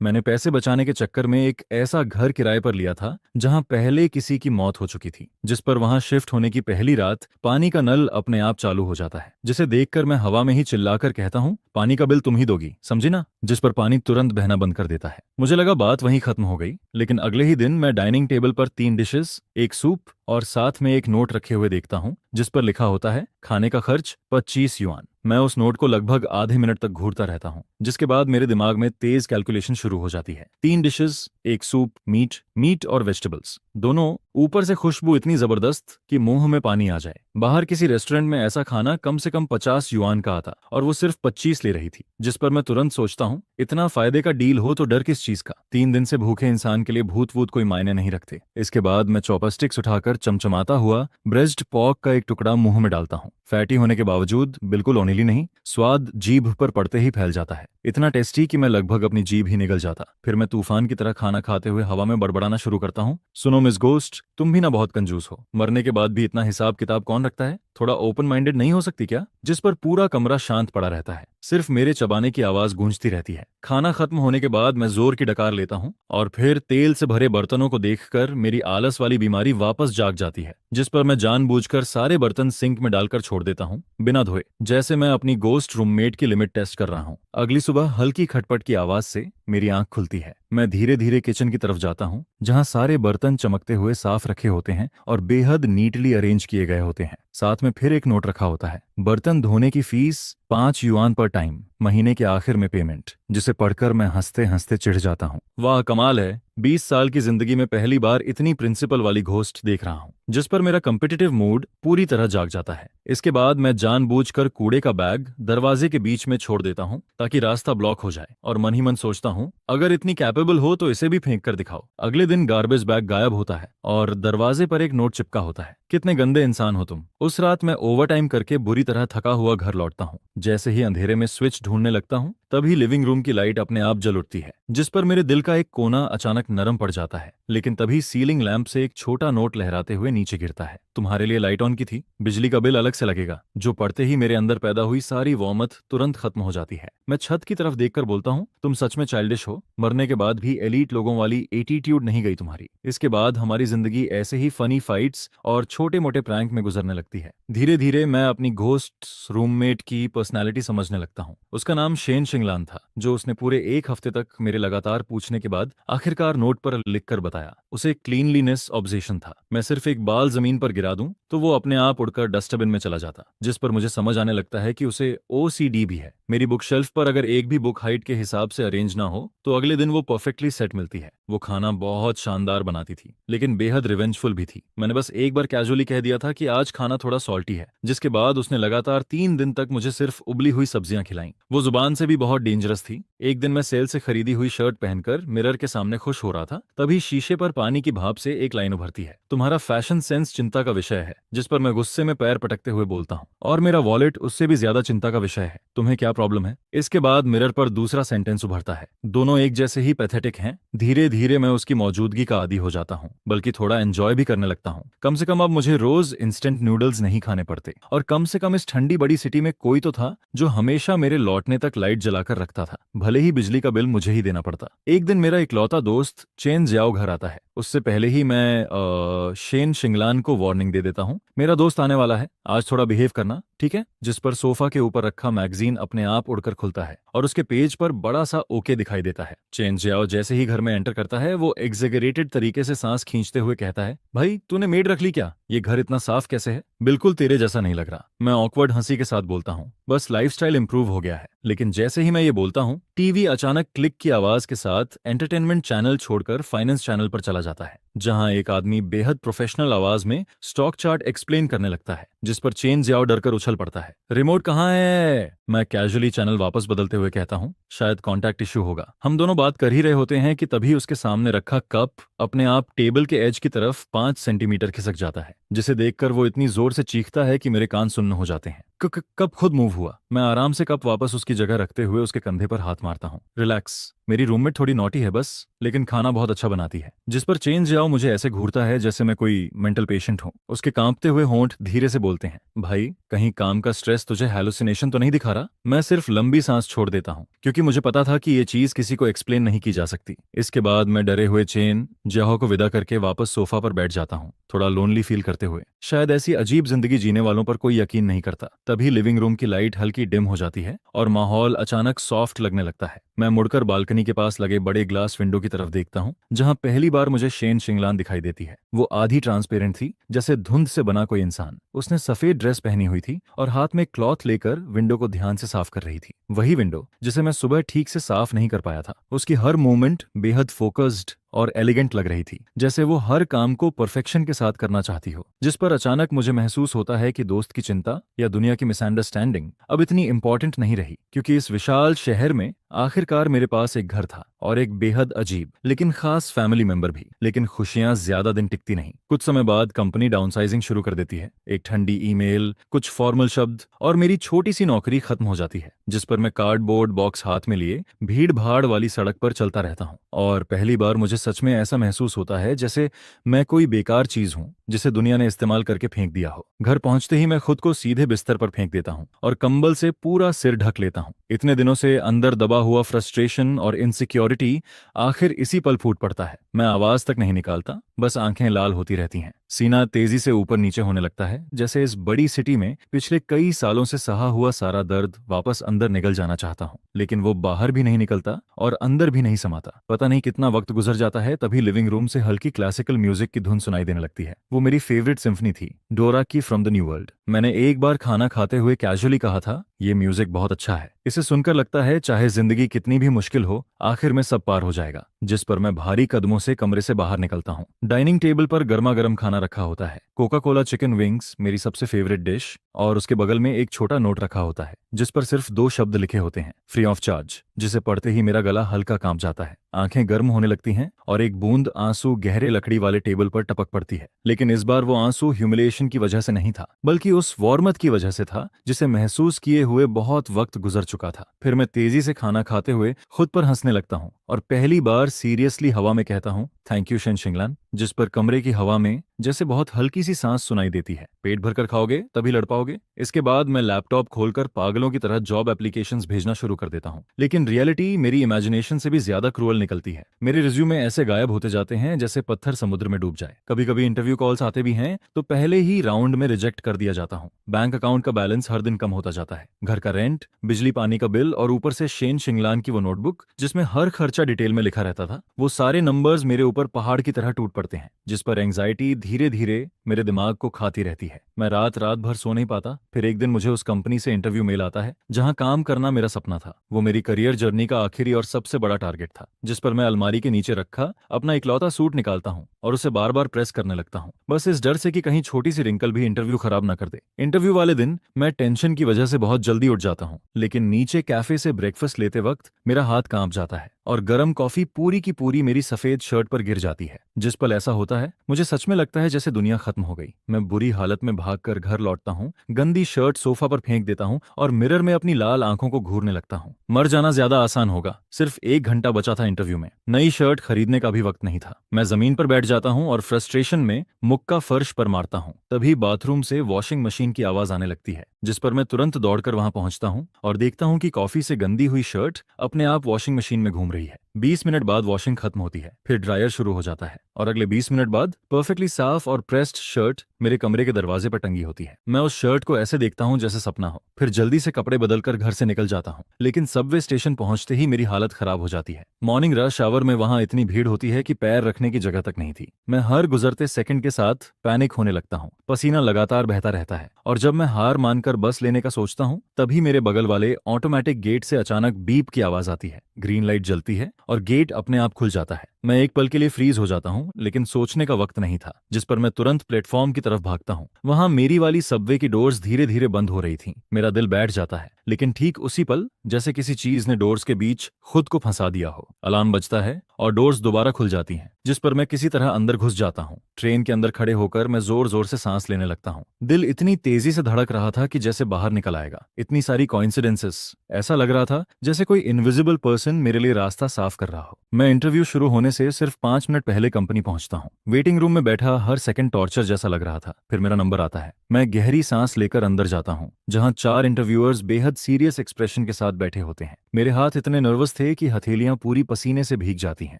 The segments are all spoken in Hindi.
मैंने पैसे बचाने के चक्कर में एक ऐसा घर किराए पर लिया था जहां पहले किसी की मौत हो चुकी थी, जिस पर वहां शिफ्ट होने की पहली रात पानी का नल अपने आप चालू हो जाता है, जिसे देखकर मैं हवा में ही चिल्लाकर कहता हूँ, पानी का बिल तुम ही दोगी, समझी ना? जिस पर पानी तुरंत बहना बंद कर देता है। मुझे लगा बात वहीं खत्म हो गई, लेकिन अगले ही दिन मैं डाइनिंग टेबल पर 3 डिशेस, एक सूप और साथ में एक नोट रखे हुए देखता हूँ जिस पर लिखा होता है, खाने का खर्च 25 युआन। मैं उस नोट को लगभग आधे मिनट तक घूरता रहता हूँ, जिसके बाद मेरे दिमाग में तेज कैलकुलेशन शुरू हो जाती है। 3 डिशेस, एक सूप, मीट मीट और वेजिटेबल्स दोनों, ऊपर से खुशबू इतनी जबरदस्त कि मुंह में पानी आ जाए। बाहर किसी रेस्टोरेंट में ऐसा खाना कम से कम 50 युआन का आता और वो सिर्फ 25 ले रही थी, जिस पर मैं तुरंत सोचता हूँ, इतना फायदे का डील हो तो डर किस चीज का। 3 दिन से भूखे इंसान के लिए भूत वूत कोई मायने नहीं रखते। इसके बाद मैं चॉपस्टिक्स उठाकर चमचमाता हुआ ब्रेस्ट पॉर्क का एक टुकड़ा मुंह में डालता हूँ। फैटी होने के बावजूद बिल्कुल ऑयली नहीं, स्वाद जीभ पर पड़ते ही फैल जाता है, इतना टेस्टी कि मैं लगभग अपनी जीभ ही निगल जाता। फिर मैं तूफान की तरह खाना खाते हुए हवा में बड़बड़ाना शुरू करता हूँ, सुनो मिस गोस्ट, तुम भी ना बहुत कंजूस हो, मरने के बाद भी इतना हिसाब किताब कौन रखता है? थोड़ा ओपन माइंडेड नहीं हो सकती क्या? जिस पर पूरा कमरा शांत पड़ा रहता है, सिर्फ मेरे चबाने की आवाज गूंजती रहती है। खाना खत्म होने के बाद मैं जोर की डकार लेता हूँ और फिर तेल से भरे बर्तनों को देखकर मेरी आलस वाली बीमारी वापस जाग जाती है, जिस पर मैं जानबूझकर सारे बर्तन सिंक में डालकर छोड़ देता हूँ बिना धोए, जैसे मैं अपनी गोस्ट रूममेट की लिमिट टेस्ट कर रहा हूँ। अगली सुबह हल्की खटपट की आवाज से मेरी आंख खुलती है। मैं धीरे धीरे किचन की तरफ जाता हूँ, जहाँ सारे बर्तन चमकते हुए साफ रखे होते हैं और बेहद नीटली अरेंज किए गए होते हैं। साथ में फिर एक नोट रखा होता है, बर्तन धोने की फीस 5 युआन पर टाइम, महीने के आखिर में पेमेंट, जिसे पढ़कर मैं हंसते हंसते चिढ़ जाता हूँ। वाह कमाल है, 20 साल की जिंदगी में पहली बार इतनी प्रिंसिपल वाली घोस्ट देख रहा हूँ, जिस पर मेरा कम्पिटिटिव मूड पूरी तरह जाग जाता है। इसके बाद मैं जानबूझकर कूड़े का बैग दरवाजे के बीच में छोड़ देता हूँ ताकि रास्ता ब्लॉक हो जाए, और मन ही मन सोचता हूँ, अगर इतनी कैपेबल हो तो इसे भी फेंक कर दिखाओ। अगले दिन गार्बेज बैग गायब होता है और दरवाजे पर एक नोट चिपका होता है, कितने गंदे इंसान हो तुम। उस रात मैं ओवरटाइम करके बुरी तरह थका हुआ घर लौटता हूँ। जैसे ही अंधेरे में स्विच ढूंढने लगता हूँ, तभी लिविंग रूम की लाइट अपने आप जल उठती है, जिस पर मेरे दिल का एक कोना अचानक नरम पड़ जाता है। लेकिन तभी सीलिंग लैंप से एक छोटा नोट लहराते हुए नीचे गिरता है, तुम्हारे लिए लाइट ऑन की थी, बिजली का बिल अलग से लगेगा। जो पढ़ते ही मेरे अंदर पैदा हुई सारी वॉमत तुरंत खत्म हो जाती है। मैं छत की तरफ देखकर बोलता हूँ, तुम सच में चाइल्डिश हो, मरने के बाद भी एलीट लोगों वाली एटीट्यूड नहीं गई तुम्हारी। इसके बाद हमारी जिंदगी ऐसे ही फनी फाइट्स और छोटे मोटे प्रैंक में गुजरने लगती है। धीरे धीरे मैं अपनी घोस्ट रूममेट की पर्सनैलिटी समझने लगता हूँ। उसका नाम शेन शिंगलान था, जो उसने पूरे एक हफ्ते तक मेरे लगातार पूछने के बाद आखिरकार नोट पर लिखकर बताया। उसे क्लीनलीनेस ऑब्सेशन था, मैं सिर्फ एक बाल जमीन पर गिरा दूं तो वो अपने आप उड़कर डस्टबिन में चला जाता, जिस पर मुझे समझ आने लगता है कि उसे ओसीडी भी है। मेरी बुक शेल्फ पर अगर एक भी बुक हाइट के हिसाब से अरेंज ना हो तो अगले दिन वो परफेक्टली सेट मिलती है। वो खाना बहुत शानदार बनाती थी, लेकिन बेहद रिवेंजफुल भी थी। मैंने बस एक बार कैजुअली कह दिया था कि आज खाना थोड़ा सॉल्टी है, जिसके बाद उसने लगातार 3 दिन तक मुझे सिर्फ उबली हुई सब्जियां खिलाई। वो जुबान से भी बहुत डेंजरस थी। एक दिन मैं सेल से खरीदी हुई शर्ट पहनकर मिरर के सामने खुश हो रहा था, तभी शीशे पर पानी की भाप से एक लाइन उभरती है, तुम्हारा फैशन सेंस चिंता का विषय है। जिस पर मैं गुस्से में पैर पटकते हुए बोलता हूँ, और मेरा वॉलेट उससे भी ज्यादा चिंता का विषय है, तुम्हें क्या प्रॉब्लम है? इसके बाद मिरर पर दूसरा सेंटेंस उभरता है, दोनों एक जैसे ही पैथेटिक हैं। धीरे धीरे मैं उसकी मौजूदगी का आदी हो जाता हूँ, बल्कि थोड़ा एंजॉय भी करने लगता हूँ। कम से कम अब मुझे रोज इंस्टेंट नूडल्स नहीं खाने पड़ते, और कम से कम इस ठंडी बड़ी सिटी में कोई तो था जो हमेशा मेरे लौटने तक लाइट जलाकर रखता था, भले ही बिजली का बिल मुझे ही देना पड़ता। एक दिन मेरा इकलौता दोस्त चेन जियाओ घर आता है। उससे पहले ही मैं शेन शिंगलान को वार्निंग दे देता हूँ, मेरा दोस्त आने वाला है, आज थोड़ा बिहेव करना, ठीक है? जिस पर सोफा के ऊपर रखा मैगजीन अपने आप उड़कर खुलता है और उसके पेज पर बड़ा सा ओके दिखाई देता है। चेन जियाओ जैसे ही घर में एंटर करता है, वो एग्जेगरेटेड तरीके से सांस खींचते हुए कहता है, भाई तूने मेड रख ली क्या? ये घर इतना साफ कैसे है? बिल्कुल तेरे जैसा नहीं लग रहा। मैं ऑकवर्ड हंसी के साथ बोलता हूँ, बस लाइफस्टाइल इंप्रूव हो गया है। लेकिन जैसे ही मैं ये बोलता हूँ, टीवी अचानक क्लिक की आवाज के साथ एंटरटेनमेंट चैनल छोड़कर फाइनेंस चैनल पर चला जाता है, जहां एक आदमी बेहद प्रोफेशनल आवाज में स्टॉक चार्ट एक्सप्लेन करने लगता है, जिस पर चेन जियाओ डरकर उछल पड़ता है। रिमोट कहाँ है? मैं कैजुअली चैनल वापस बदलते हुए कहता हूँ, शायद कॉन्टैक्ट इश्यू होगा। हम दोनों बात कर ही रहे होते हैं कि तभी उसके सामने रखा कप अपने आप टेबल के एज की तरफ 5 सेंटीमीटर खिसक जाता है, जिसे देखकर वो इतनी जोर से चीखता है कि मेरे कान सुन्न हो जाते हैं। कप खुद मूव हुआ। मैं आराम से कप वापस उसकी जगह रखते हुए उसके कंधे पर हाथ मारता हूँ। रिलैक्स, मेरी रूममेट थोड़ी नॉटी है बस, लेकिन खाना बहुत अच्छा बनाती है। जिस पर चेंज जाओ मुझे ऐसे घूरता है जैसे मैं कोई मेंटल पेशेंट हूँ। उसके कांपते हुए होंठ धीरे से बोलते हैं, भाई कहीं काम का स्ट्रेस तुझे हैलुसिनेशन तो नहीं दिखा रहा? मैं सिर्फ लंबी सांस छोड़ देता हूँ, क्योंकि मुझे पता था कि ये चीज किसी को एक्सप्लेन नहीं की जा सकती। इसके बाद मैं डरे हुए चेन जाहो को विदा करके वापस सोफा पर बैठ जाता हूँ, थोड़ा लोनली फील करते हुए। शायद ऐसी अजीब जिंदगी जीने वालों पर कोई यकीन नहीं करता। तभी लिविंग रूम की लाइट हल्की डिम हो जाती है और माहौल अचानक सॉफ्ट लगने लगता है। मैं मुड़कर बालकनी के पास लगे बड़े ग्लास विंडो की तरफ देखता हूँ, जहाँ पहली बार मुझे शेन शिंगलान दिखाई देती है। वो आधी ट्रांसपेरेंट थी, जैसे धुंध से बना कोई इंसान। उसने सफेद ड्रेस पहनी हुई थी और हाथ में क्लॉथ लेकर विंडो को ध्यान से साफ कर रही थी। वही विंडो जिसे मैं सुबह ठीक से साफ नहीं कर पाया था। उसकी हर मूवमेंट बेहद फोकस्ड और एलिगेंट लग रही थी, जैसे वो हर काम को परफेक्शन के साथ करना चाहती हो। जिस पर अचानक मुझे महसूस होता है कि दोस्त की चिंता या दुनिया की मिसअंडरस्टैंडिंग अब इतनी इंपॉर्टेंट नहीं रही, क्योंकि इस विशाल शहर में आखिरकार मेरे पास एक घर था और एक बेहद अजीब लेकिन खास फैमिली मेंबर भी। लेकिन खुशियां ज्यादा दिन टिकती नहीं। कुछ समय बाद कंपनी डाउनसाइजिंग शुरू कर देती है। एक ठंडी ईमेल, कुछ फॉर्मल शब्द और मेरी छोटी सी नौकरी खत्म हो जाती है, जिस पर मैं कार्डबोर्ड बॉक्स हाथ में लिए भीड़ भाड़ वाली सड़क पर चलता रहता हूँ। और पहली बार मुझे सच में ऐसा महसूस होता है जैसे मैं कोई बेकार चीज हूँ जिसे दुनिया ने इस्तेमाल करके फेंक दिया हो। घर पहुंचते ही मैं खुद को सीधे बिस्तर पर फेंक देता हूँ और कंबल से पूरा सिर ढक लेता हूँ। इतने दिनों से अंदर दबा हुआ फ्रस्ट्रेशन और इनसिक्योरिटी आखिर इसी पल फूट पड़ता है। मैं आवाज तक नहीं निकालता, बस आंखें लाल होती रहती हैं। सीना तेजी से ऊपर नीचे होने लगता है, जैसे इस बड़ी सिटी में पिछले कई सालों से सहा हुआ सारा दर्द वापस अंदर निकल जाना चाहता हूँ, लेकिन वो बाहर भी नहीं निकलता और अंदर भी नहीं समाता। पता नहीं कितना वक्त गुजर जाता है, तभी लिविंग रूम से हल्की क्लासिकल म्यूजिक की धुन सुनाई देने लगती है। वो मेरी फेवरेट सिम्फनी थी, डोरा की फ्रॉम द न्यू वर्ल्ड। मैंने एक बार खाना खाते हुए कैजुअली कहा था, ये म्यूजिक बहुत अच्छा है। इसे सुनकर लगता है चाहे जिंदगी कितनी भी मुश्किल हो, आखिर में सब पार हो जाएगा। जिस पर मैं भारी कदमों से कमरे से बाहर निकलता हूँ। डाइनिंग टेबल पर गर्मा गर्म खाना रखा होता है, कोका कोला चिकन विंग्स मेरी सबसे फेवरेट डिश, और उसके बगल में एक छोटा नोट रखा होता है जिस पर सिर्फ 2 शब्द लिखे होते हैं, फ्री ऑफ चार्ज, जिसे पढ़ते ही मेरा गला हल्का कांप जाता है। आंखें गर्म होने लगती हैं और एक बूंद आंसू गहरे लकड़ी वाले टेबल पर टपक पड़ती है। लेकिन इस बार वो आंसू ह्यूमिलिएशन की वजह से नहीं था, बल्कि उस वार्मथ की वजह से था जिसे महसूस किए हुए बहुत वक्त गुजर चुका था। फिर मैं तेजी से खाना खाते हुए खुद पर हंसने लगता हूँ और पहली बार सीरियसली हवा में कहता हूँ, थैंक यू शेन शिंगलान। जिस पर कमरे की हवा में जैसे बहुत हल्की सी सांस सुनाई देती है। पेट भरकर खाओगे तभी लड़ पाओगे। इसके बाद मैं लैपटॉप खोलकर पागलों की तरह जॉब एप्लीकेशंस भेजना शुरू कर देता हूँ, लेकिन रियलिटी मेरी इमेजिनेशन से भी ज्यादा क्रूअल निकलती है। मेरे रिज्यूमे ऐसे गायब होते जाते हैं जैसे पत्थर समुद्र में डूब जाए। कभी कभी इंटरव्यू कॉल्स आते भी हैं तो पहले ही राउंड में रिजेक्ट कर दिया जाता हूँ। बैंक अकाउंट का बैलेंस हर दिन कम होता जाता है। घर का रेंट, बिजली पानी का बिल और ऊपर से शेन शिंगलान की वो नोटबुक जिसमें हर खर्चा डिटेल में लिखा रहता था, वो सारे नंबर्स मेरे ऊपर पहाड़ की तरह टूट पड़ते हैं, जिस पर एंग्जाइटी धीरे धीरे मेरे दिमाग को खाती रहती है। मैं रात रात भर सो नहीं पाता। फिर एक दिन मुझे उस कंपनी से इंटरव्यू मेल आता है जहां काम करना मेरा सपना था। वो मेरी करियर जर्नी का आखिरी और सबसे बड़ा टारगेट था, जिस पर मैं अलमारी के नीचे रखा अपना इकलौता सूट निकालता हूँ और उसे बार बार प्रेस करने लगता हूँ, बस इस डर से कि कहीं छोटी सी रिंकल भी इंटरव्यू खराब न कर दे। इंटरव्यू वाले दिन मैं टेंशन की वजह से बहुत जल्दी उठ जाता हूँ, लेकिन नीचे कैफे से ब्रेकफास्ट लेते वक्त मेरा हाथ कांप जाता है और गर्म कॉफी पूरी की पूरी मेरी सफेद शर्ट पर गिर जाती है। जिस पल ऐसा होता है मुझे सच में लगता है जैसे दुनिया खत्म हो गई। मैं बुरी हालत में भागकर घर लौटता हूँ, गंदी शर्ट सोफा पर फेंक देता हूँ और मिरर में अपनी लाल आंखों को घूरने लगता हूँ। मर जाना ज्यादा आसान होगा, सिर्फ 1 घंटा बचा था इंटरव्यू में। नई शर्ट खरीदने का भी वक्त नहीं था। मैं जमीन पर बैठ जाता हूँ और फ्रस्ट्रेशन में मुक्का फर्श पर मारता हूँ। तभी बाथरूम से वॉशिंग मशीन की आवाज आने लगती है, जिस पर मैं तुरंत दौड़कर वहां पहुंचता हूँ और देखता हूँ कि कॉफी से गंदी हुई शर्ट अपने आप वॉशिंग मशीन में घूम रही है। 20 मिनट बाद वॉशिंग खत्म होती है, फिर ड्रायर शुरू हो जाता है और अगले 20 मिनट बाद परफेक्टली साफ और प्रेस्ड शर्ट मेरे कमरे के दरवाजे पर टंगी होती है। मैं उस शर्ट को ऐसे देखता हूँ जैसे सपना हो, फिर जल्दी से कपड़े बदलकर घर से निकल जाता हूँ। लेकिन सबवे स्टेशन पहुंचते ही मेरी हालत खराब हो जाती है। मॉर्निंग रश आवर में वहां इतनी भीड़ होती है कि पैर रखने की जगह तक नहीं थी। मैं हर गुजरते सेकंड के साथ पैनिक होने लगता हूँ, पसीना लगातार बहता रहता है और जब मैं हार मानकर बस लेने का सोचता हूँ तभी मेरे बगल वाले ऑटोमेटिक गेट से अचानक बीप की आवाज आती है। ग्रीन लाइट जलती है और गेट अपने आप खुल जाता है। मैं एक पल के लिए फ्रीज हो जाता हूँ, लेकिन सोचने का वक्त नहीं था, जिस पर मैं तुरंत प्लेटफॉर्म की तरफ भागता हूँ। वहां मेरी वाली सबवे की डोर्स धीरे धीरे बंद हो रही थी। मेरा दिल बैठ जाता है, लेकिन ठीक उसी पल जैसे किसी चीज ने डोर्स के बीच खुद को फंसा दिया हो। अलार्म बजता है और डोर्स दोबारा खुल जाती हैं, जिस पर मैं किसी तरह अंदर घुस जाता हूँ। ट्रेन के अंदर खड़े होकर मैं जोर जोर से सांस लेने लगता हूँ। दिल इतनी तेजी से धड़क रहा था कि जैसे बाहर निकल आएगा। इतनी सारी कॉइंसिडेंसेस, ऐसा लग रहा था जैसे कोई इनविजिबल पर्सन मेरे लिए रास्ता साफ कर रहा हो। मैं इंटरव्यू शुरू होने से सिर्फ 5 मिनट पहले कंपनी पहुंचता हूँ। वेटिंग रूम में बैठा हर सेकंड टॉर्चर जैसा लग रहा था। फिर मेरा नंबर आता है। मैं गहरी सांस लेकर अंदर जाता हूँ, जहां 4 इंटरव्यूअर्स बेहद सीरियस एक्सप्रेशन के साथ बैठे होते हैं। मेरे हाथ इतने नर्वस थे कि हथेलियां पूरी पसीने से भीग जाती हैं।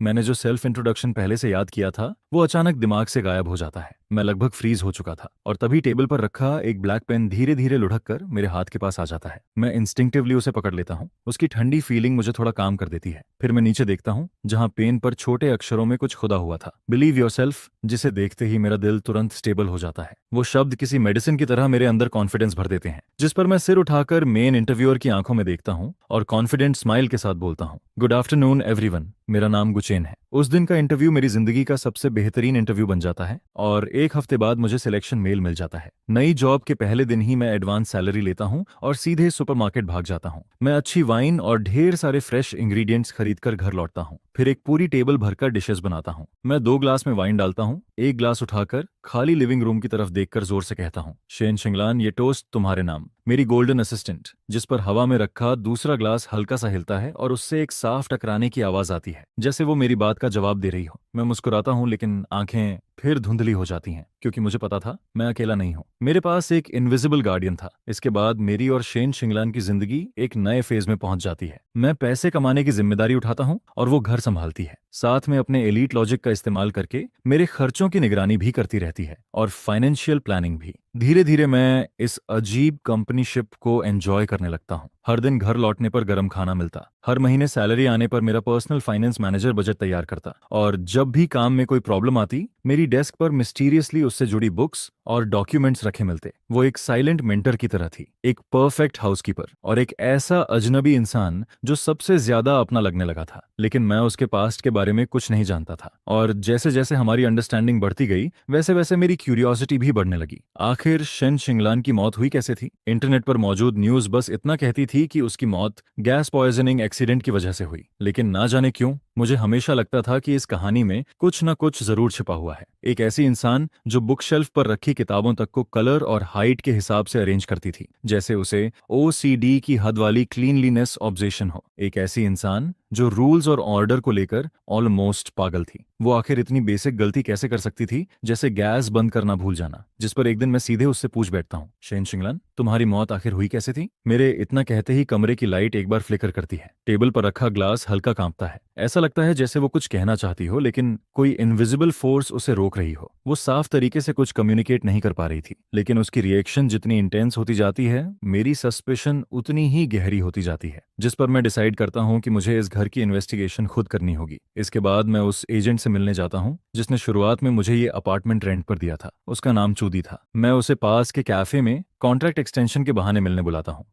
मैंने जो सेल्फ इंट्रोडक्शन पहले से याद किया था वो अचानक दिमाग से गायब हो जाता है। मैं लगभग फ्रीज हो चुका था और तभी टेबल पर रखा एक ब्लैक पेन धीरे धीरे लुढ़क कर मेरे हाथ के पास आ जाता है। मैं इंस्टिंक्टिवली उसे पकड़ लेता हूँ। उसकी ठंडी फीलिंग मुझे थोड़ा काम कर देती है। फिर मैं नीचे देखता हूँ, जहां पेन पर छोटे अक्षरों में कुछ खुदा हुआ था, बिलीव योरसेल्फ, जिसे देखते ही मेरा दिल तुरंत स्टेबल हो जाता है। वो शब्द किसी मेडिसिन की तरह मेरे अंदर कॉन्फिडेंस भर देते हैं। जिस पर मैं सिर उठाकर मेन इंटरव्यूअर की आंखों में देखता हूँ और कॉन्फिडेंट स्माइल के साथ बोलता हूँ, गुड आफ्टरनून एवरीवन, मेरा नाम गुचेन है। उस दिन का इंटरव्यू मेरी जिंदगी का सबसे बेहतरीन इंटरव्यू बन जाता है और 1 हफ्ते बाद मुझे सिलेक्शन मेल मिल जाता है। नई जॉब के पहले दिन ही मैं एडवांस सैलरी लेता हूँ और सीधे सुपरमार्केट भाग जाता हूँ। मैं अच्छी वाइन और ढेर सारे फ्रेश इंग्रेडिएंट्स खरीदकर घर लौटता हूँ। फिर एक पूरी टेबल भरकर डिशेस बनाता हूँ। मैं 2 ग्लास में वाइन डालता हूँ, एक ग्लास उठाकर खाली लिविंग रूम की तरफ देखकर जोर से कहता हूँ, शेन शिंगलान, ये टोस्ट तुम्हारे नाम। मेरी गोल्डन असिस्टेंट, जिस पर हवा में रखा दूसरा ग्लास हल्का सा हिलता है और उससे एक साफ टकराने की आवाज आती है, जैसे वो मेरी बात का जवाब दे रही हो। मैं मुस्कुराता हूँ, लेकिन आंखें फिर धुंधली हो जाती हैं, क्योंकि मुझे पता था मैं अकेला नहीं हूँ। मेरे पास एक इनविजिबल गार्डियन था। इसके बाद मेरी और शेन शिंगलान की जिंदगी एक नए फेज में पहुंच जाती है। मैं पैसे कमाने की जिम्मेदारी उठाता हूँ और वो घर संभालती है। साथ में अपने एलीट लॉजिक का इस्तेमाल करके मेरे खर्चों की निगरानी भी करती रहती है और फाइनेंशियल प्लानिंग भी। धीरे धीरे मैं इस अजीब कंपनीशिप को एंजॉय करने लगता हूँ। हर दिन घर लौटने पर गर्म खाना मिलता, हर महीने सैलरी आने पर मेरा पर्सनल फाइनेंस मैनेजर बजट तैयार करता, और जब भी काम में कोई प्रॉब्लम आती मेरी डेस्क पर मिस्टीरियसली उससे जुड़ी बुक्स और डॉक्यूमेंट्स रखे मिलते। वो एक साइलेंट मेंटर की तरह थी, एक परफेक्ट हाउसकीपर और एक ऐसा अजनबी इंसान जो सबसे ज्यादा अपना लगने लगा था। लेकिन मैं उसके पास्ट के बारे में कुछ नहीं जानता था, और जैसे जैसे हमारी अंडरस्टैंडिंग बढ़ती गई वैसे वैसे मेरी क्यूरियोसिटी भी बढ़ने लगी। आखिर शेन शिंगलान की मौत हुई कैसे थी? इंटरनेट पर मौजूद न्यूज बस इतना कहती थी कि उसकी मौत गैस पॉइजनिंग एक्सीडेंट की वजह से हुई, लेकिन ना जाने क्यों मुझे हमेशा लगता था कि इस कहानी में कुछ न कुछ जरूर छिपा हुआ है। एक ऐसी इंसान जो बुक शेल्फ पर रखी किताबों तक को कलर और हाइट के हिसाब से अरेंज करती थी, जैसे उसे OCD की हद वाली क्लीनलीनेस ऑब्जेशन हो। एक ऐसी इंसान जो रूल्स और ऑर्डर को लेकर ऑलमोस्ट पागल थी। वो आखिर इतनी बेसिक गलती कैसे कर सकती थी, जैसे गैस बंद करना भूल जाना, जिस पर एक दिन मैं सीधे उससे पूछ बैठता हूँ, शेन शिंगलान, तुम्हारी मौत आखिर हुई कैसे थी? मेरे इतना कहते ही कमरे की लाइट एक बार फ्लिकर करती है। टेबल पर रखा ग्लास हल्का कांपता है। ऐसा लगता है जैसे वो कुछ कहना चाहती हो, लेकिन कोई इनविजिबल फोर्स उसे रोक रही हो। वो साफ तरीके से कुछ कम्युनिकेट नहीं कर पा रही थी, लेकिन उसकी रिएक्शन जितनी इंटेंस होती जाती है, मेरी सस्पिशन उतनी ही गहरी होती जाती है। जिस पर मैं डिसाइड करता हूँ कि मुझे इस घर की इन्वेस्टिगेशन खुद करनी होगी। इसके बाद मैं उस एजेंट से मिलने जाता हूँ जिसने शुरुआत में मुझे ये अपार्टमेंट रेंट पर दिया था। उसका नाम चूदी था। मैं उसे पास के कैफे में कॉन्ट्रैक्ट एक्सटेंशन के बहाने मिलने बुलाता हूँ।